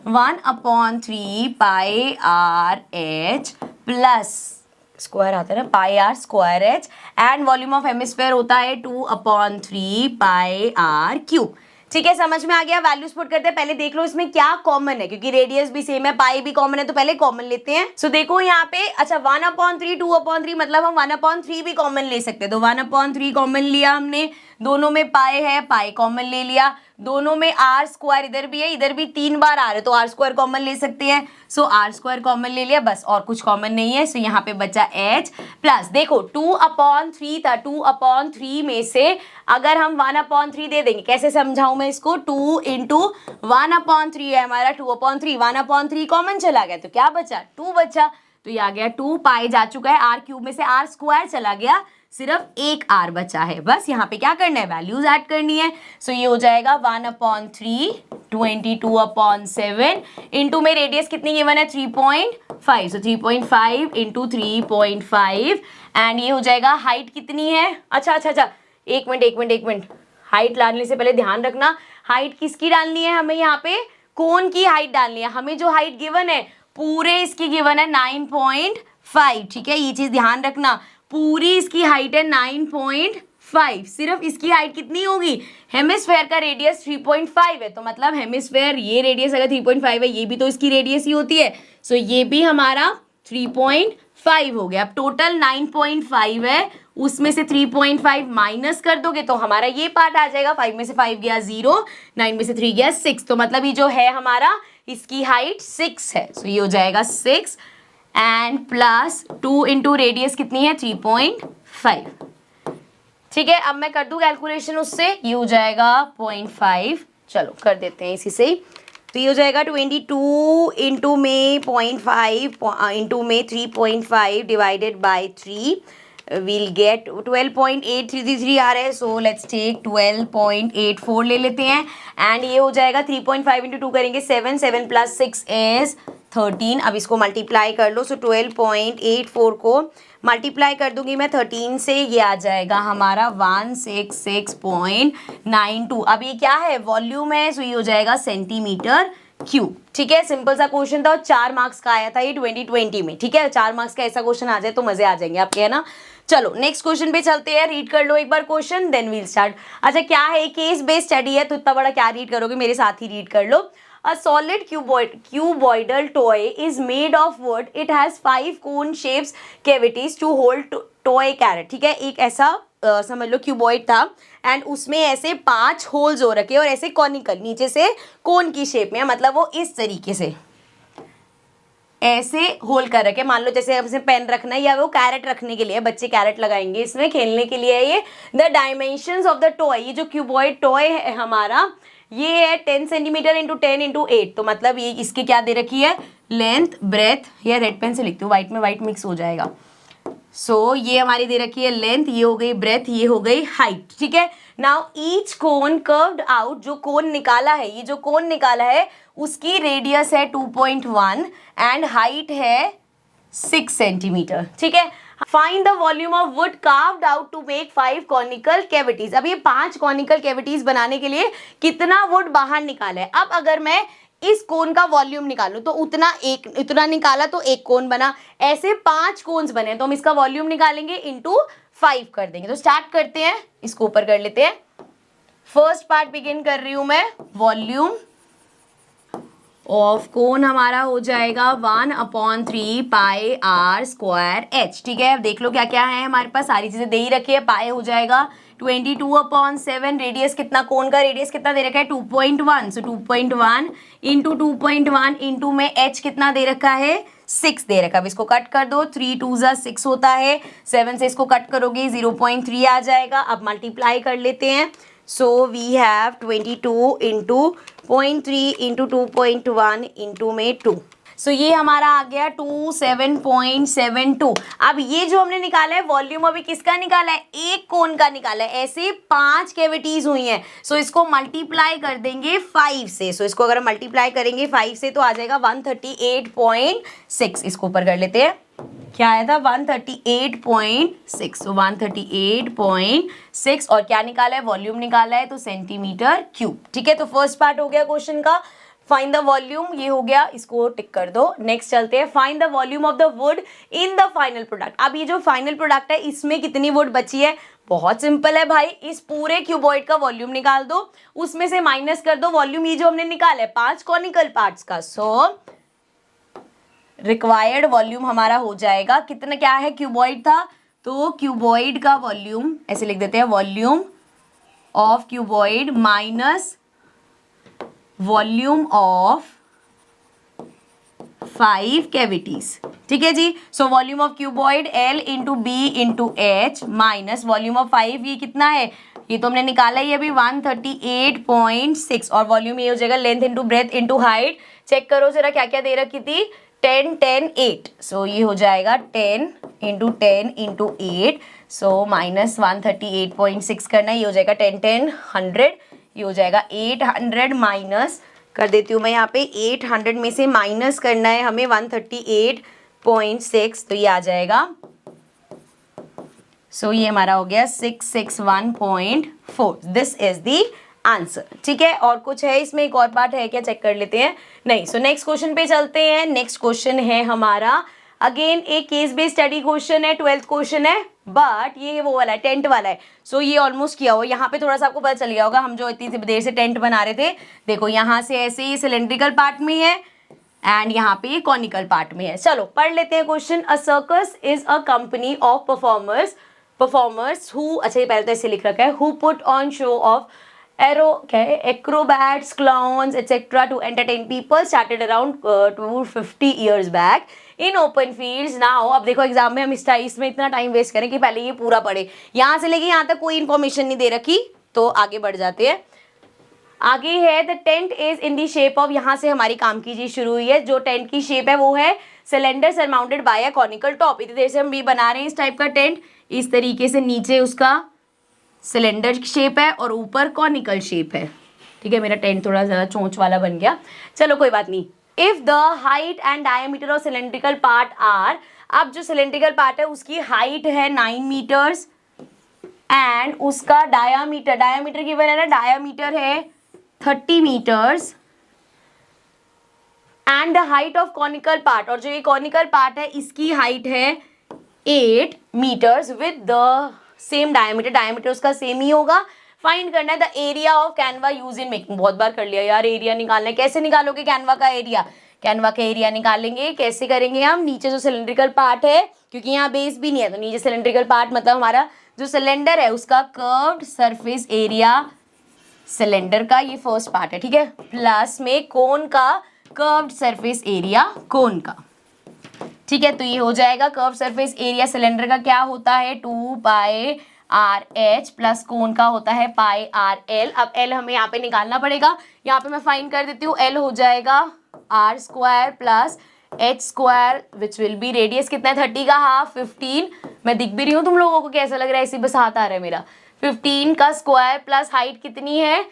1/3 pi R H plus square आता है ना, pi r square h. And volume of hemisphere होता है 2/3 पाई आर क्यूब। ठीक है, समझ में आ गया। वैल्यूज पुट करते हैं। पहले देख लो इसमें क्या कॉमन है, क्योंकि रेडियस भी सेम है, पाई भी कॉमन है, तो पहले कॉमन लेते हैं। सो देखो यहाँ पे, अच्छा 1/3 2/3 मतलब हम 1/3 भी कॉमन ले सकते हैं, तो 1/3 कॉमन लिया हमने, दोनों में पाई है, पाई कॉमन ले लिया, दोनों में आर स्क्वायर इधर भी है, इधर भी 3 बार आर है, तो आर स्क्वायर कॉमन ले सकते हैं। सो आर स्क्वायर कॉमन ले लिया, बस और कुछ कॉमन नहीं है। सो यहाँ पे बचा एच प्लस, देखो 2/3 था, 2/3 में से अगर हम 1/3 दे देंगे, कैसे समझाऊं मैं इसको? 2 इंटू 1/3 है हमारा 2/3, 1/3 कॉमन चला गया तो क्या बचा? 2 बचा, तो ये आ गया 2 पाई जा चुका है, आर क्यूब में से आर स्क्वायर चला गया, सिर्फ एक आर बचा है। बस यहाँ पे क्या करना है? वैल्यूज ऐड करनी है। सो ये हो जाएगा 1/3 22/7 इंटू में रेडियस कितनी गिवन है? 3.5। सो 3.5 इंटू 3.5 एंड ये हो जाएगा हाइट कितनी है? अच्छा, एक मिनट, हाइट डालने से पहले ध्यान रखना, हाइट किसकी डालनी है हमें? यहाँ पे कोन की हाइट डालनी है। हमें जो हाइट गिवन है पूरे इसकी गिवन है 9.5। ठीक है, ये चीज ध्यान रखना, पूरी इसकी हाइट है 9.5। सिर्फ इसकी हाइट कितनी होगी? हेमिस्फेयर का रेडियस 3.5 है, तो मतलब हेमिस्फेयर ये रेडियस अगर 3.5 है, ये भी तो इसकी रेडियस ही होती है। सो ये भी हमारा 3.5 हो गया। अब टोटल 9.5 है, उसमें से 3.5 माइनस कर दोगे तो हमारा ये पार्ट आ जाएगा। 5 में से 5 गया 0, 9 में से 3 गया 6, तो मतलब ये जो है हमारा, इसकी हाइट 6 है। सो ये हो जाएगा 6 एंड प्लस 2 इंटू रेडियस कितनी है? 3.5। ठीक है, अब मैं कर दूं कैलकुलेशन उससे, ये हो जाएगा 0.5। चलो कर देते हैं इसी से ही। तो ये हो जाएगा 22 इंटू में 0.5 इंटू में 3.5 डिवाइडेड बाई 3 we'll get 12.8333 आ रहा है। सो लेट्स टेक 12.84 ले लेते हैं एंड ये हो जाएगा 3.5 इंटू 2 करेंगे 7, 7 प्लस 6 इज 13। अब इसको मल्टीप्लाई कर लो। सो 12.84 को मल्टीप्लाई कर दूंगी मैं 13 से, ये आ जाएगा हमारा 166.92। अब ये क्या है? वॉल्यूम है, सो ये हो जाएगा सेंटीमीटर क्यूब। ठीक है, सिंपल सा क्वेश्चन था और 4 मार्क्स का आया था ये 2020 में। ठीक है, 4 मार्क्स का ऐसा क्वेश्चन आ जाए तो मजे आ जाएंगे आपके, है ना। चलो नेक्स्ट क्वेश्चन पे चलते हैं, रीड कर लो एक बार क्वेश्चन देन वील स्टार्ट। अच्छा क्या है, केस बेस्ड स्टडी है तो इतना बड़ा क्या रीड करोगे, मेरे साथ ही रीड कर लो। A solid cuboidal toy is made of wood. It has 5 cone shapes cavities to hold toy carrot. ठीक है, एक ऐसा समझ लो क्यूबॉइड था एंड उसमें ऐसे 5 होल्स हो रखे और ऐसे कॉनिकल नीचे से कोन की शेप में, मतलब वो इस तरीके से ऐसे होल कर रखे। मान लो जैसे हमसे पेन रखना है या वो कैरेट रखने के लिए, बच्चे कैरेट लगाएंगे इसमें खेलने के लिए है ये। The dimensions of the toy, ये जो क्यूबॉइड टॉय है हमारा ये है 10 सेंटीमीटर इंटू 10 इंटू 8, तो मतलब ये इसकी क्या दे रखी है, लेंथ ब्रेथ, या रेड पेन से लिखती हूँ वाइट में वाइट मिक्स हो जाएगा। सो ये हमारी दे रखी है लेंथ, ये हो गई ब्रेथ, ये हो गई हाइट। ठीक है, नाउ ईच कोन कर्व्ड आउट, जो कोन निकाला है, ये जो कोन निकाला है उसकी रेडियस है 2.1 एंड हाइट है 6 सेंटीमीटर। ठीक है, find the volume of wood carved out to make 5 conical cavities. अब ये 5 कॉनिकल कैविटीज बनाने के लिए कितना वुड बाहर निकाला है। अब अगर मैं इस कोन का वॉल्यूम निकालूं तो उतना निकाला तो एक कोन बना, ऐसे 5 कोन्स बने तो हम इसका वॉल्यूम निकालेंगे इंटू 5 कर देंगे। तो स्टार्ट करते हैं, इसको ऊपर कर लेते हैं। फर्स्ट पार्ट बिगिन कर रही हूं मैं, वॉल्यूम ऑफ कोन हमारा हो जाएगा 1/3 पाई आर स्क्वायर एच। ठीक है, अब देख लो क्या क्या है हमारे पास, सारी चीजें दे ही रखी है। पाई हो जाएगा 22/7, रेडियस कितना, कोन का रेडियस कितना दे रखा है 2.1, सो 2.1 इंटू 2.1 इंटू में एच कितना दे रखा है 6 दे रखा है। अब इसको कट कर दो, 3 2 जा 6 होता है, 7 से इसको कट करोगे 0.3 आ जाएगा। अब मल्टीप्लाई कर लेते हैं, so we have 22 into 0.3 into 2.1 into में 2, सो ये हमारा आ गया 27.72। अब ये जो हमने निकाला है वॉल्यूम अभी किसका निकाला है, एक कोन का निकाला है। ऐसे 5 कैविटीज हुई हैं, सो इसको मल्टीप्लाई कर देंगे 5 से। सो इसको अगर मल्टीप्लाई करेंगे 5 से तो आ जाएगा 138.6। इसको ऊपर कर लेते हैं, क्या आया था 138.6, तो 138.6 और क्या निकाला है, वॉल्यूम निकाला है तो सेंटीमीटर क्यूब। ठीक है, तो फर्स्ट पार्ट हो गया क्वेश्चन का, फाइंड द वॉल्यूम, ये हो गया, इसको टिक कर दो। नेक्स्ट चलते हैं, find the volume of the would in the final product. अब ये जो फाइनल प्रोडक्ट है इसमें कितनी वुड बची है, बहुत सिंपल है भाई, इस पूरे क्यूबॉइड का वॉल्यूम निकाल दो, उसमें से माइनस कर दो वॉल्यूम, ये जो हमने निकाला है 5 कॉनिकल पार्ट्स का। सो रिक्वायर्ड वॉल्यूम हमारा हो जाएगा कितना, क्या है क्यूबॉइड था तो क्यूबॉइड का वॉल्यूम ऐसे लिख देते हैं, volume of cuboid minus volume of 5 cavities. ठीक है जी, so volume of cuboid L into b into h minus volume of 5, ये कितना है, ये तो हमने निकाला ही अभी 138.6 और वॉल्यूम ये हो जाएगा length into breadth into height. Check करो जरा क्या क्या दे रखी थी, 10 10 8, सो ये हो जाएगा 10 इंटू 10 इंटू 8, सो माइनस 138.6 करना, ये हो जाएगा 10 10 100, ये हो जाएगा 800 माइनस कर देती हूँ मैं यहाँ पे, 800 में से माइनस करना है हमें 138.6, तो ये आ जाएगा, सो ये हमारा हो गया 661.4। This is the answer. ठीक है, और कुछ है इसमें, एक और पार्ट है क्या, चेक कर लेते हैं, नहीं। सो नेक्स्ट क्वेश्चन पे चलते हैं। नेक्स्ट क्वेश्चन है हमारा अगेन एक केस बेस्ड स्टडी क्वेश्चन है, 12th क्वेश्चन है, बट ये वो वाला है 10th वाला है। सो ये ऑलमोस्ट किया हुआ, यहाँ पे थोड़ा सा आपको पता चल गया होगा, हम जो इतनी देर से 10th बना रहे थे, देखो यहाँ से ऐसे ही सिलेंड्रिकल पार्ट में है एंड यहाँ पे ये कॉनिकल पार्ट में है। चलो पढ़ लेते हैं question. A circus is a company of performers who, अच्छा ये पहले तो ऐसे लिख रखा है, who put on show off acrobats, clowns, etc. to entertain people, started around 250 years back in open fields. Now अब देखो एग्जाम में हम इसमें इतना टाइम वेस्ट करें कि पहले ये पूरा पढ़े, यहाँ से लेके यहाँ तक कोई इन्फॉर्मेशन नहीं दे रखी, तो आगे बढ़ जाते हैं। आगे है the tent is in the shape of, यहाँ से हमारी काम की चीज शुरू हुई है। जो टेंट की शेप है वो है cylinder surmounted bye a conical top. इतनी देर से हम भी बना रहे हैं इस टाइप का टेंट, इस तरीके से नीचे उसका सिलेंडर शेप है और ऊपर कॉनिकल शेप है। ठीक है, मेरा टेंट थोड़ा ज़्यादा चोंच वाला बन गया, चलो कोई बात नहीं। If the height and diameter of cylindrical part are, अब जो सिलेंड्रिकल पार्ट है उसकी हाइट है 9 मीटर्स एंड उसका डायामीटर गिवन है ना, डायामीटर है 30 metres and the height of conical part, और जो ये कॉनिकल पार्ट है इसकी हाइट है 8 metres with the same diameter, diameter उसका सेम ही होगा। फाइंड करना है the area of canvas use in making. बहुत बार कर लिया यार, एरिया निकालना है। कैसे निकालोगे कैनवा का एरिया? कैनवा का एरिया निकालेंगे कैसे करेंगे हम? नीचे जो सिलेंड्रिकल पार्ट है, क्योंकि यहाँ बेस भी नहीं है, तो नीचे सिलेंड्रिकल पार्ट मतलब हमारा जो सिलेंडर है उसका कर्व्ड सरफेस एरिया, सिलेंडर का ये फर्स्ट पार्ट है, ठीक है, प्लस में कोन का कर्व्ड सरफेस एरिया कोन का, ठीक है। तो ये हो जाएगा कर्व सरफेस एरिया सिलेंडर का क्या होता है 2 पाई आर एच प्लस कोन का होता है पाई आर एल। अब एल हमें यहाँ पे निकालना पड़ेगा, यहाँ पे मैं फाइंड कर देती हूँ। एल हो जाएगा R square plus H square which will be radius कितना है 30 का हाफ 15। मैं दिख भी रही हूँ तुम लोगों को कैसा लग रहा है? इसी बस हाथ आ रहा है मेरा। 15 का स्क्वायर प्लस हाइट कितनी है?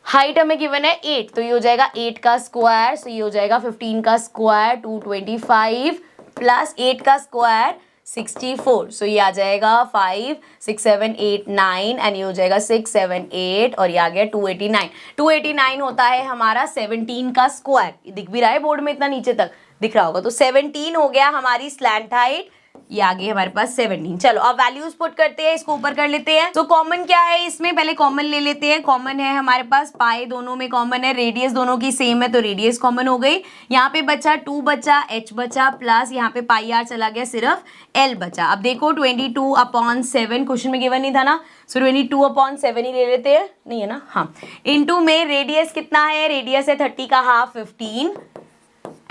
हाइट हमें गिवन है 8, तो ये हो जाएगा 8 का स्क्वायर। सो ये हो जाएगा 15 का स्क्वायर 225 प्लस 8 का स्क्वायर 64। सो ये आ जाएगा 5 6 7 8 9 एंड ये हो जाएगा 6 7 8 और ये आ गया 289। 289 होता है हमारा 17 का स्क्वायर। ये दिख भी रहा है बोर्ड में, इतना नीचे तक दिख रहा होगा। तो 17 हो गया हमारी स्लैंट हाइट, ये आ गई हमारे पास 17। चलो अब वैल्यूज पुट करते हैं, इसको ऊपर कर लेते हैं। तो कॉमन क्या है इसमें? पहले कॉमन ले लेते हैं। कॉमन है हमारे पास पाई, दोनों में कॉमन है, रेडियस दोनों की सेम है तो रेडियस कॉमन हो गई। यहाँ पे बचा 2 बचा, h बचा प्लस यहाँ पे पाई आर चला गया, सिर्फ l बचा। अब देखो 22/7 क्वेश्चन में गिवन नहीं था ना, सो 22/7 ही ले लेते हैं, नहीं है ना, हाँ। इनटू में रेडियस कितना है? रेडियस है 30 का हाफ 15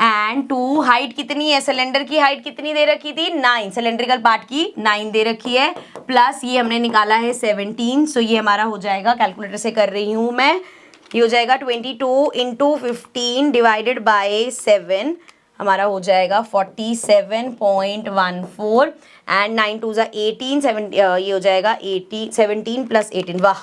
एंड 2 हाइट कितनी है? सिलेंडर की हाइट कितनी दे रखी थी? 9, सिलेंड्रिकल पार्ट की 9 दे रखी है, प्लस ये हमने निकाला है 17। सो ये हमारा हो जाएगा, कैलकुलेटर से कर रही हूँ मैं, ये हो जाएगा 22 इंटू 15 डिवाइडेड बाय 7, हमारा हो जाएगा 47.14 एंड 9 2 ज़ा 18 7, ये हो जाएगा 17 प्लस 18, वाह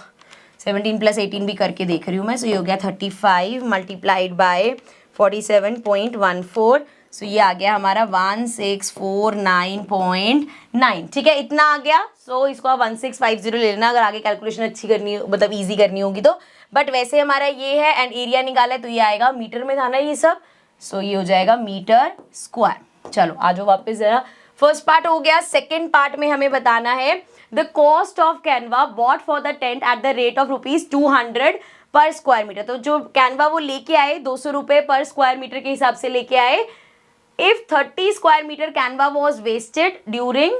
17 प्लस 18 भी करके देख रही हूँ मैं। सो ये हो गया 35 मल्टीप्लाइड बाय 47.14। सो ये आ गया हमारा 1649.9, ठीक है, इतना आ गया। सो इसको आप 1650 ले लेना अगर आगे कैलकुलेशन अच्छी करनी हो, मतलब इजी करनी होगी तो। बट वैसे हमारा ये है एंड एरिया निकाला है तो ये आएगा मीटर में था ना ये सब। सो ये हो जाएगा मीटर स्क्वायर। चलो आ जाओ वापस जरा, फर्स्ट पार्ट हो गया। सेकेंड पार्ट में हमें बताना है the cost of canvas bought for the tent at the rate of ₹200 per square metre. तो जो कैनवा वो लेके आए 200 रुपये पर स्क्वायर मीटर के हिसाब से लेके आए। If 30 square metre canvas was wasted during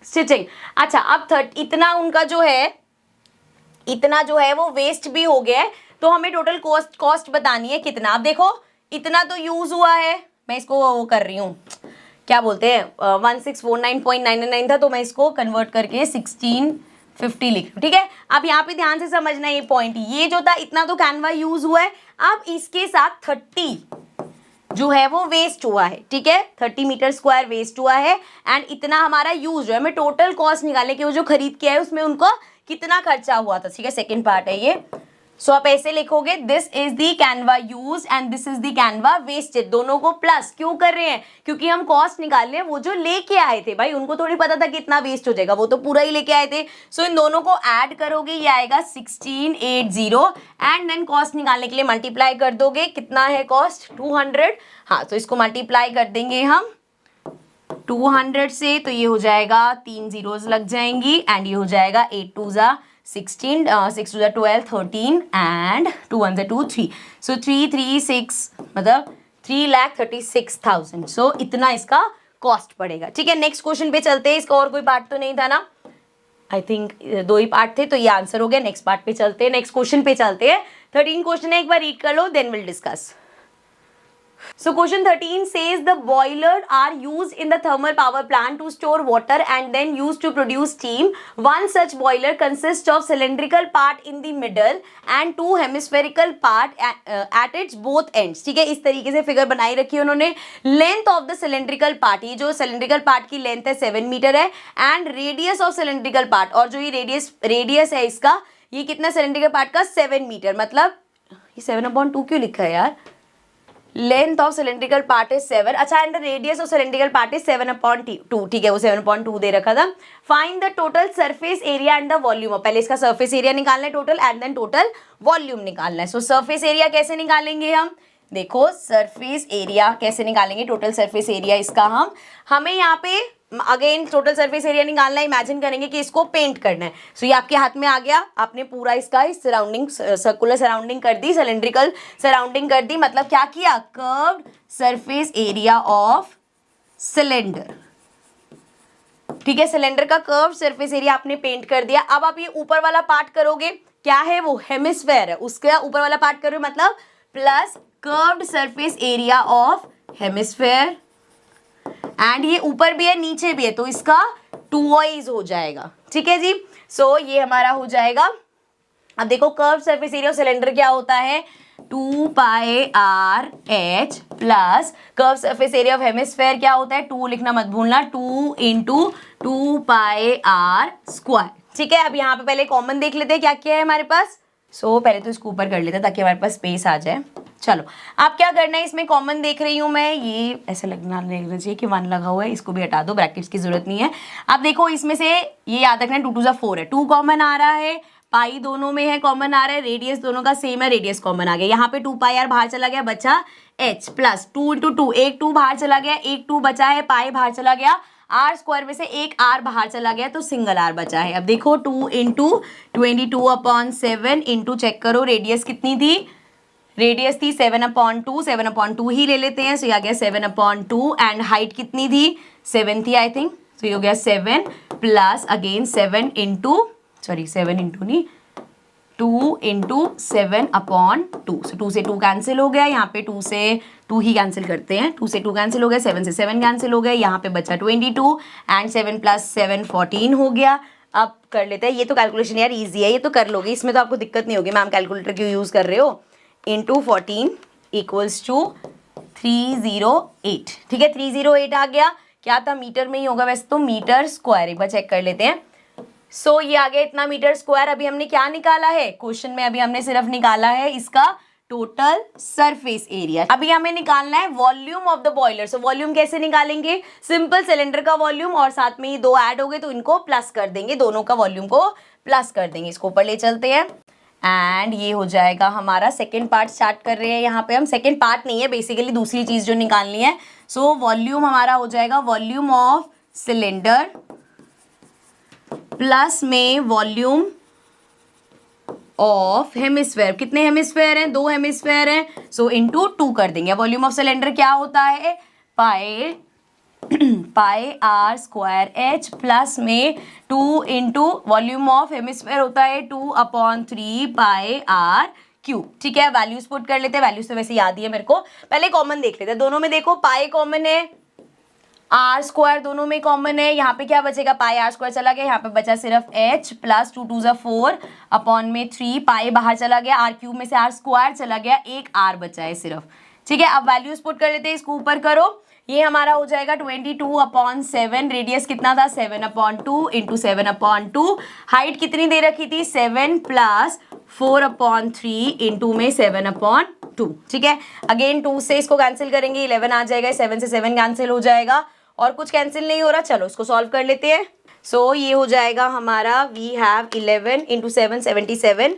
stitching. अच्छा अब इतना उनका जो है, इतना जो है वो वेस्ट भी हो गया है, तो हमें टोटल कॉस्ट बतानी है कितना। अब देखो इतना तो यूज हुआ है, मैं इसको वो कर रही हूँ, क्या बोलते हैं 1649.99 था, तो मैं इसको कन्वर्ट करके 1650 लिख रही, ठीक है। अब यहाँ पे ध्यान से समझना ये पॉइंट, ये जो था इतना तो कैनवा यूज हुआ है, अब इसके साथ 30 जो है वो वेस्ट हुआ है, ठीक है, 30 मीटर स्क्वायर वेस्ट हुआ है एंड इतना हमारा यूज है। हमें टोटल कॉस्ट निकालने की, वो जो खरीद के आए उसमें उनको कितना खर्चा हुआ था, ठीक है, सेकेंड पार्ट है ये। सो आप ऐसे लिखोगे this is the canvas use and this is the canvas wasted, दोनों को प्लस क्यों कर रहे हैं? क्योंकि हम कॉस्ट निकाल रहे हैं वो जो लेके आए थे, भाई उनको थोड़ी पता था कितना वेस्ट हो जाएगा, वो तो पूरा ही लेके आए थे। सो इन दोनों को ऐड करोगे, ये आएगा 1680 एंड देन कॉस्ट निकालने के लिए मल्टीप्लाई कर दोगे, कितना है कॉस्ट 200, हाँ तो इसको मल्टीप्लाई कर देंगे हम 200 से, तो ये हो जाएगा 3 zeros लग जाएंगी एंड ये हो जाएगा 8 2 ज़ा 16 6 2 ज़ा 12 13 एंड 2 1 ज़ा 2 3, सो 336 मतलब 3,36,000। सो इतना इसका कॉस्ट पड़ेगा, ठीक है। नेक्स्ट क्वेश्चन पे चलते हैं, इसका और कोई पार्ट तो नहीं था ना, आई थिंक 2 ही पार्ट थे, तो ये आंसर हो गया। नेक्स्ट पार्ट पे चलते हैं, नेक्स्ट क्वेश्चन पे चलते हैं। 13 क्वेश्चन है, एक बार रीड कर लो then will discuss. So question 13 says the boilers are used in the thermal power plant to store water and then used to produce steam. One such boiler consists of cylindrical part in the middle and two hemispherical part at its both ends. ठीक है, इस तरीके से figure बनाई रखी है उन्होंने। Length of the cylindrical part, ये जो सिलेंड्रिकल पार्ट की लेंथ है 7 मीटर है and radius of cylindrical part, और जो ये रेडियस है इसका, ये कितना सिलेंड्रिकल पार्ट का 7 मीटर, मतलब ये 7/2 क्यों लिखा है यार, length of cylindrical part is 7, अच्छा and the radius of cylindrical part is 7/2, ठीक है, वो 7/2 दे रखा था। Find the total surface area and the volume, पहले इसका सरफेस एरिया निकालना है total and then total volume निकालना है। सो सरफेस एरिया कैसे निकालेंगे हम, देखो सरफेस एरिया कैसे निकालेंगे, टोटल सरफेस एरिया इसका हमें यहाँ पे अगेन टोटल सरफेस एरिया निकालना है। इमेजिन करेंगे कि इसको पेंट करना है। सो ये आपके हाथ में आ गया, आपने पूरा इसका सराउंडिंग सर्कुलर सराउंडिंग कर दी, सिलेंड्रिकल सराउंडिंग कर दी, मतलब क्या किया, curved surface area of cylinder. ठीक है, सिलेंडर का कर्व सरफेस एरिया आपने पेंट कर दिया। अब आप ये ऊपर वाला पार्ट करोगे, क्या है वो, हेमिस्फेयर है, उसका ऊपर वाला पार्ट करोगे मतलब plus curved surface area of hemisphere, and ये ऊपर भी है नीचे भी है तो इसका टूवाइज हो जाएगा। ठीक है जी, सो ये हमारा हो जाएगा। अब देखो curve surface area of cylinder क्या होता है, 2πr(h) plus curve surface area of hemisphere क्या होता है, 2 लिखना मत भूलना, 2 × 2πr²। ठीक है, अब यहाँ पे पहले कॉमन देख लेते हैं क्या क्या है हमारे पास। सो पहले तो इसको ऊपर कर लेते हैं ताकि हमारे पास स्पेस आ जाए। चलो आप क्या करना है, इसमें कॉमन देख रही हूँ मैं, ये ऐसे लगना चाहिए कि 1 लगा हुआ है, इसको भी हटा दो, ब्रैकेट्स की जरूरत नहीं है। अब देखो इसमें से ये याद रखना, 2 × 2 = 4 है, 2 कॉमन आ रहा है, पाई दोनों में है, कॉमन आ रहा है, रेडियस दोनों का सेम है, रेडियस कॉमन आ गया। यहाँ पे 2πr बाहर चला गया, बचा h प्लस 2 × 2, एक 2 बाहर चला गया, एक 2 बचा है, पाई बाहर चला गया, r² में से एक r बाहर चला गया तो सिंगल r बचा है। अब देखो 2 × 22/7 इंटू चेक करो रेडियस कितनी थी, रेडियस थी 7/2, 7/2 ही ले लेते हैं, सो ये आ गया 7/2, एंड हाइट कितनी थी, 7 थी आई थिंक, सो ये हो गया 7 प्लस अगेन 7 नहीं 2 × 7/2, सो 2 से 2 कैंसिल हो गया, यहाँ पे 2 से 2 ही कैंसिल करते हैं, 2 से 2 कैंसिल हो गया, 7 से 7 कैंसिल हो गए, यहाँ पे बचा 22 एंड 7 + 7 14 हो गया। अब कर लेते हैं, ये तो कैलकुलेशन यार इजी है, ये तो कर लोगे, इसमें तो आपको दिक्कत नहीं होगी, मैम कैलकुलेटर क्यों यूज़ कर रहे हो, इंटू 14 = 308। ठीक है, 308 आ गया, क्या था मीटर में ही होगा वैसे तो, मीटर स्क्वायर, एक बार चेक कर लेते हैं। सो ये आ गया इतना मीटर स्क्वायर। अभी हमने क्या निकाला है क्वेश्चन में, अभी हमने सिर्फ निकाला है इसका टोटल सरफेस एरिया। अभी हमें निकालना है volume of the boiler. So volume कैसे निकालेंगे, सिंपल सिलेंडर का वॉल्यूम और साथ में ही 2 ऐड हो गए तो इनको प्लस कर देंगे, दोनों का वॉल्यूम को प्लस कर देंगे। इसको ऊपर ले चलते हैं एंड ये हो जाएगा हमारा सेकेंड पार्ट। स्टार्ट कर रहे हैं यहाँ पे हम, सेकेंड पार्ट नहीं है बेसिकली, दूसरी चीज जो निकालनी है। सो वॉल्यूम हमारा हो जाएगा वॉल्यूम ऑफ सिलेंडर प्लस में वॉल्यूम ऑफ हेमिस्फेयर। कितने हेमिस्फेयर हैं, 2 हेमिस्फेयर हैं, सो इनटू 2 कर देंगे। वॉल्यूम ऑफ सिलेंडर क्या होता है, पाई r² प्लस में 2 × वॉल्यूम ऑफ हेमिस्फेयर होता है 2/3πr³। ठीक है, वैल्यूज पुट कर लेते हैं, वैल्यूज तो वैसे याद ही है मेरे को, पहले कॉमन देख लेते हैं। दोनों में देखो पाई कॉमन है, r² दोनों में कॉमन है, यहाँ पे क्या बचेगा, पाई r² चला गया, यहाँ पे बचा सिर्फ h प्लस 2 × 2 = 4/3, पाई बाहर चला गया, r³ में से r² चला गया, एक r बचा है सिर्फ। ठीक है, अब वैल्यूज पुट कर लेते हैं, इसको ऊपर करो, ये हमारा हो जाएगा 22/7, रेडियस कितना था 7/2 इंटू 7/2, हाइट कितनी दे रखी थी 7 प्लस 4/3 इंटू में 7/2। ठीक है, अगेन 2 से इसको कैंसिल करेंगे, 11 आ जाएगा, 7 से 7 कैंसिल हो जाएगा और कुछ कैंसिल नहीं हो रहा। चलो इसको सॉल्व कर लेते हैं। सो ये हो जाएगा हमारा, वी हैव 11 × 7 77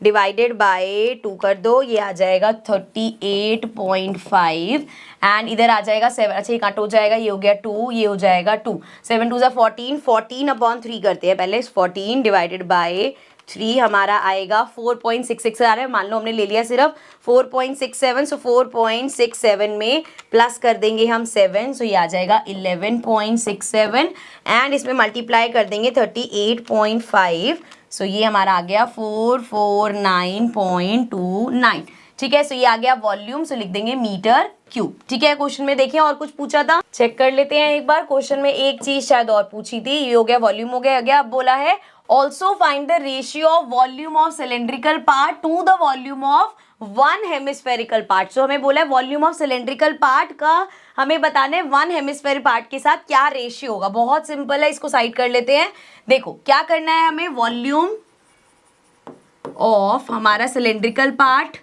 डिवाइडेड बाय 2 कर दो, ये आ जाएगा 38.5 एंड इधर आ जाएगा 7, अच्छा ये कट हो जाएगा, ये हो गया 2, ये हो जाएगा 2, 7 × 2 = 14, 14/3 करते हैं पहले, 14 डिवाइडेड बाय 3 हमारा आएगा 4.66 आ रहा है, मान लो हमने ले लिया सिर्फ 4.67, सो 4.67 में प्लस कर देंगे हम 7, सो ये आ जाएगा 11.67 एंड इसमें मल्टीप्लाई कर देंगे 38.5, सो ये हमारा आ गया 449.29। ठीक है, सो ये आ गया वॉल्यूम, सो लिख देंगे मीटर क्यूब। ठीक है, क्वेश्चन में देखिए और कुछ पूछा था, चेक कर लेते हैं एक बार। क्वेश्चन में एक चीज शायद और पूछी थी, ये हो गया वॉल्यूम हो गया, अब बोला है also find the ratio of volume of cylindrical part to the volume of 1 hemispherical part. So हमें बोला है वॉल्यूम ऑफ सिलेंड्रिकल पार्ट का हमें बताने 1 हेमिस्फेरिकल पार्ट के साथ क्या रेशियो होगा। बहुत सिंपल है, इसको साइड कर लेते हैं। देखो क्या करना है हमें, वॉल्यूम ऑफ हमारा सिलेंड्रिकल पार्ट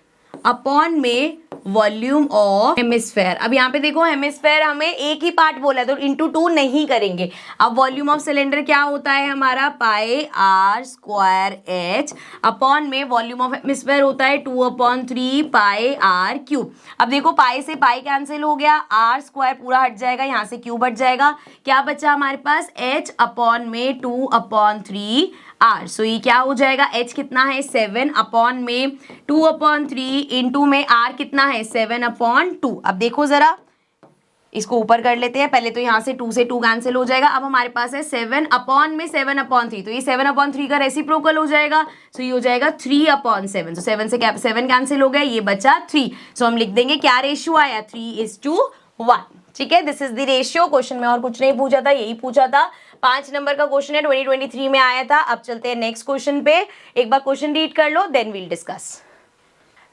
अपॉन में वॉल्यूम ऑफ हेमिस्फेयर। अब यहाँ पे देखो हेमिस्फेयर हमें एक ही पार्ट बोला है तो इंटू 2 नहीं करेंगे। अब वॉल्यूम ऑफ सिलेंडर क्या होता है हमारा, पाई आर स्क्वायर एच अपॉन में वॉल्यूम ऑफ हेमिस्फेयर होता है 2/3 पाई आर क्यूब। अब देखो पाई से पाई कैंसिल हो गया, आर स्क्वायर पूरा हट जाएगा, यहाँ से क्यूब हट जाएगा, क्या बचा हमारे पास एच अपॉन में 2/3 आर। सो ये क्या हो जाएगा, एच कितना है 7 अपॉन में 2/3 इंटू में आर कितना है 7/2। अब देखो जरा इसको ऊपर कर लेते हैं, पहले तो यहाँ से 2 से 2 कैंसिल हो जाएगा। अब हमारे पास है 7 अपॉन में 7/3, तो ये 7/3 का रेसिप्रोकल हो जाएगा, सो ये हो जाएगा 3/7। सो 7 से 7 कैंसिल हो गया, ये बचा 3। सो हम लिख देंगे क्या रेशियो आया, 3:1। ठीक है, this is the ratio. Question में और कुछ नहीं पूछा था, यही पूछा था। 5 नंबर का क्वेश्चन है, 2023 में आया था। अब चलते हैं नेक्स्ट क्वेश्चन पे, एक बार क्वेश्चन रीड कर लो, then we'll discuss.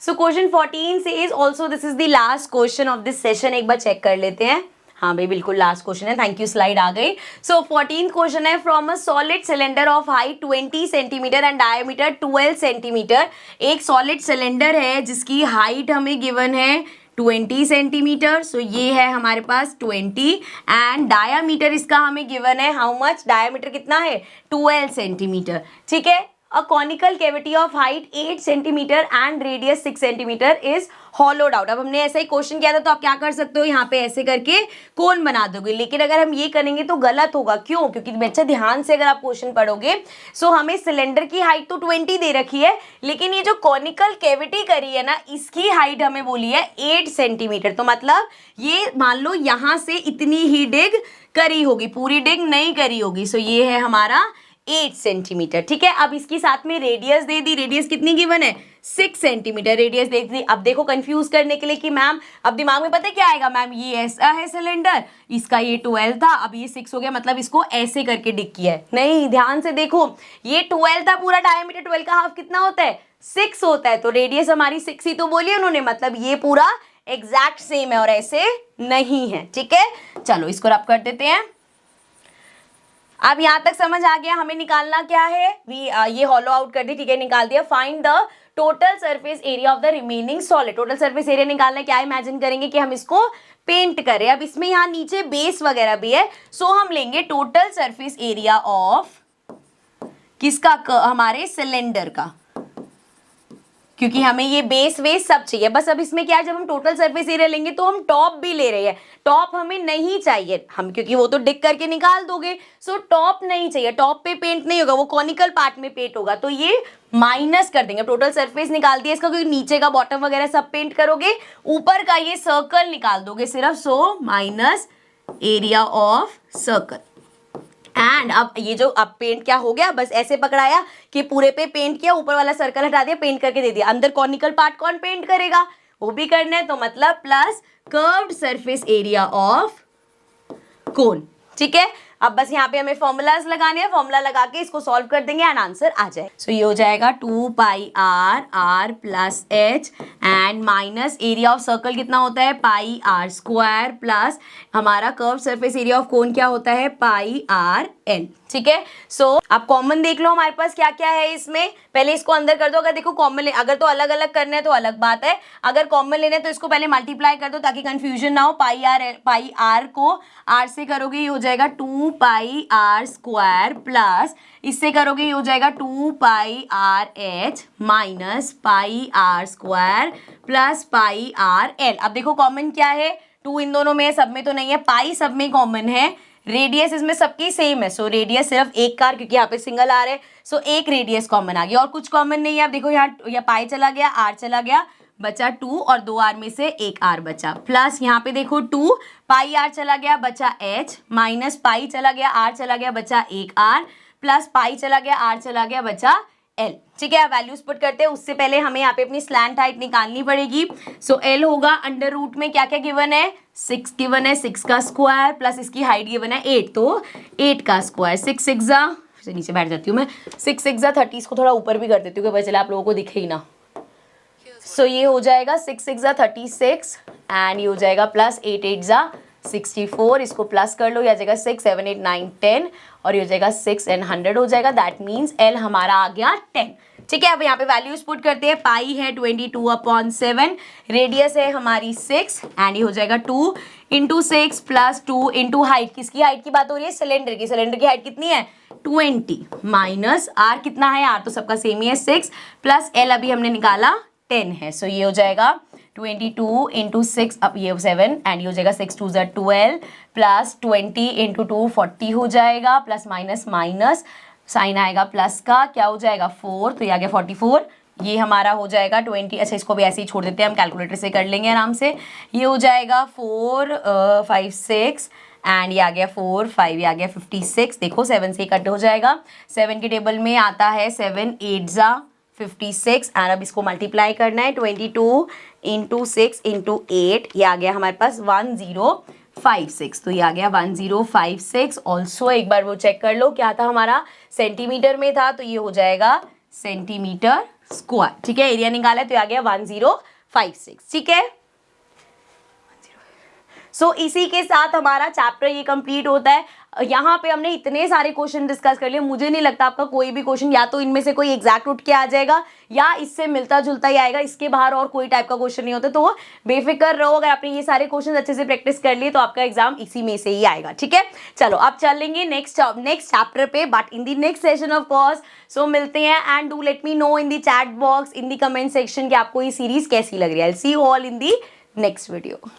So question 14 says also this is the last question of this session। एक बार चेक कर लेते हैं, हाँ भाई बिल्कुल लास्ट क्वेश्चन है, थैंक यू, स्लाइड आ गई। सो 14th क्वेश्चन है, from a solid cylinder of height 20 centimetre and diameter 12 centimetre. एक सॉलिड सिलेंडर है जिसकी हाइट हमें गिवन है 20 सेंटीमीटर, सो ये है हमारे पास 20 एंड डायामीटर इसका हमें गिवन है हाउ मच, डायामीटर कितना है 12 सेंटीमीटर। ठीक है, A conical cavity of height 8 centimetre and radius 6 centimetre is होलोड out. अब हमने ऐसा ही क्वेश्चन किया था, तो आप क्या कर सकते हो, यहाँ पे ऐसे करके कोन बना दोगे, लेकिन अगर हम ये करेंगे तो गलत होगा। क्यों, क्योंकि बच्चा ध्यान से अगर आप क्वेश्चन पढ़ोगे, सो हमें सिलेंडर की हाइट तो 20 दे रखी है, लेकिन ये जो कॉनिकल कैविटी करी है ना, इसकी हाइट हमें बोली है 8 सेंटीमीटर। तो मतलब ये मान लो यहाँ से इतनी ही डिग करी होगी, पूरी डिग नहीं करी होगी। सो ये है हमारा 8 सेंटीमीटर। ठीक है, अब इसकी साथ में रेडियस दे दी, रेडियस कितनी गिवन है 6 सेंटीमीटर रेडियस दे दी। अब देखो कंफ्यूज करने के लिए कि मैम, अब दिमाग में पता है क्या आएगा, मैम ये ऐसा है सिलेंडर, इसका ये 12 था, अब ये 6 हो गया, मतलब इसको ऐसे करके डिग किया है। नहीं, ध्यान से देखो, ये 12 था पूरा, डायमीटर 12 का हाफ कितना होता है 6 होता है, तो रेडियस हमारी 6 ही तो बोली उन्होंने, मतलब ये पूरा एग्जैक्ट सेम है और ऐसे नहीं है। ठीक है, चलो इसको रब कर देते हैं। अब यहाँ तक समझ आ गया, हमें निकालना क्या है, ये हॉलो आउट कर दी, ठीक है, निकाल दिया। Find the total surface area of the remaining solid. Total surface area निकालना है, क्या इमेजिन करेंगे कि हम इसको पेंट करें। अब इसमें यहाँ नीचे बेस वगैरह भी है, सो हम लेंगे टोटल सरफेस एरिया ऑफ किसका, हमारे सिलेंडर का, क्योंकि हमें ये बेस वेस सब चाहिए। बस अब इसमें क्या है, जब हम टोटल सरफेस एरिया लेंगे तो हम टॉप भी ले रहे हैं, टॉप हमें नहीं चाहिए हम, क्योंकि वो तो डिक करके निकाल दोगे, सो टॉप नहीं चाहिए, टॉप पे पेंट नहीं होगा, वो कॉनिकल पार्ट में पेंट होगा, तो ये माइनस कर देंगे। टोटल सरफेस निकाल दिया इसका, क्योंकि नीचे का बॉटम वगैरह सब पेंट करोगे, ऊपर का ये सर्कल निकाल दोगे सिर्फ, so minus area of circle. And अब ये जो अब पेंट क्या हो गया, बस ऐसे पकड़ाया कि पूरे पे पेंट किया, ऊपर वाला सर्कल हटा दिया, पेंट करके दे दिया। अंदर कॉनिकल पार्ट कौन पेंट करेगा, वो भी करना है, तो मतलब plus curved surface area of cone. ठीक है, अब बस यहाँ पे हमें फॉर्मूलाज लगाने हैं, फॉर्मूला लगा के इसको सॉल्व कर देंगे एंड आंसर आ जाए। सो ये हो जाएगा 2 pi r, r plus h and minus area of circle कितना होता है पाई आर स्क्वायर, प्लस हमारा curve surface area of cone क्या होता है पाई आर एल। ठीक है, सो आप कॉमन देख लो हमारे पास क्या क्या है इसमें, पहले इसको अंदर कर दो। अगर देखो कॉमन अगर तो अलग अलग करना है तो अलग बात है, अगर कॉमन लेना है तो इसको पहले मल्टीप्लाई कर दो ताकि कंफ्यूजन ना हो। पाई आर को आर से करोगे ये हो जाएगा 2 पाई आर स्क्वायर, प्लस इससे करोगे ये हो जाएगा 2 pi are h minus pi r square plus pi r l. अब देखो कॉमन क्या है, 2 इन दोनों में है, सब में तो नहीं है, पाई सब में कॉमन है, रेडियस इसमें सबकी सेम है, सो रेडियस सिर्फ एक कार, क्योंकि यहाँ पे सिंगल आर है, सो एक रेडियस कॉमन आ गया और कुछ कॉमन नहीं है। अब देखो यहाँ पाई चला गया, आर चला गया, बचा 2 और 2 आर में से एक आर बचा, प्लस यहाँ पे देखो 2 पाई आर चला गया बचा एच, माइनस पाई चला गया आर चला गया बचा एक आर, प्लस पाई चला गया आर चला गया बचा एल। ठीक है, वैल्यूज पुट करते हैं, उससे पहले हमें यहाँ पे अपनी स्लैंट हाइट निकालनी पड़ेगी। सो एल होगा अंडर रूट में क्या क्या गिवन है, 6 गिवन है, 6 का स्क्वायर प्लस इसकी हाइट गिवन है 8, तो 8 का स्क्वायर, 6 6 जा, नीचे बैठ जाती हूँ मैं, 6 6 जा 30, इसको थोड़ा ऊपर भी कर देती हूँ कि चले आप लोगों को दिखे ही ना। सो ये हो जाएगा 6 6 जा 36 एंड ये हो जाएगा प्लस 8 8 जा 64, इसको प्लस कर लो, ये आ जाएगा 6 7 8 9 10 और ये हो जाएगा 6 एंड 100 हो जाएगा, दैट मीन्स एल हमारा आ गया 10। ठीक है, अब यहाँ पे वैल्यूज पुट करते हैं। पाई है 22/7, रेडियस है हमारी 6 एंड ये हो जाएगा 2 इंटू 6 प्लस 2 इंटू हाइट, किसकी हाइट की बात हो रही है, सिलेंडर की। सिलेंडर की हाइट कितनी है 20 माइनस आर कितना है, आर तो सबका सेम ही है 6 प्लस एल अभी हमने निकाला 10 है। सो ये हो जाएगा 22 इंटू 6, अब ये 7 एंड ये हो जाएगा 6 2 12 प्लस 20 इंटू 2 40 हो जाएगा, प्लस माइनस माइनस साइन आएगा प्लस का, क्या हो जाएगा 4, तो ये आ गया 44। ये हमारा हो जाएगा 20, अच्छा इसको भी ऐसे ही छोड़ देते हैं, हम कैलकुलेटर से कर लेंगे आराम से। ये हो जाएगा 4 5 6 एंड ये आ गया 4 5, ये आ गया 56। देखो 7 से कट हो जाएगा, 7 के टेबल में आता है 7 8 जा 56 एंड अब इसको मल्टीप्लाई करना है 22 इंटू 6 इंटू 8, ये आ गया हमारे पास 1056, तो ये आ गया 1056। ऑल्सो एक बार वो चेक कर लो क्या था हमारा, सेंटीमीटर में था, तो ये हो जाएगा सेंटीमीटर स्क्वायर। ठीक है, एरिया निकाला है तो ये आ गया 1056। ठीक है, सो इसी के साथ हमारा चैप्टर ये कंप्लीट होता है। यहाँ पे हमने इतने सारे क्वेश्चन डिस्कस कर लिए, मुझे नहीं लगता आपका कोई भी क्वेश्चन या तो इनमें से कोई एग्जैक्ट उठ के आ जाएगा या इससे मिलता जुलता ही आएगा, इसके बाहर और कोई टाइप का क्वेश्चन नहीं होता। तो बेफिक्र रहो, अगर आपने ये सारे क्वेश्चन अच्छे से प्रैक्टिस कर लिए तो आपका एग्जाम इसी में से ही आएगा। ठीक है, चलो अब चलेंगे नेक्स्ट चैप्टर पे, but in the next session of course. So मिलते हैं and do let me know in the chat box, in the comment section कि आपको ये सीरीज कैसी लग रही है। I will see you all in the next video.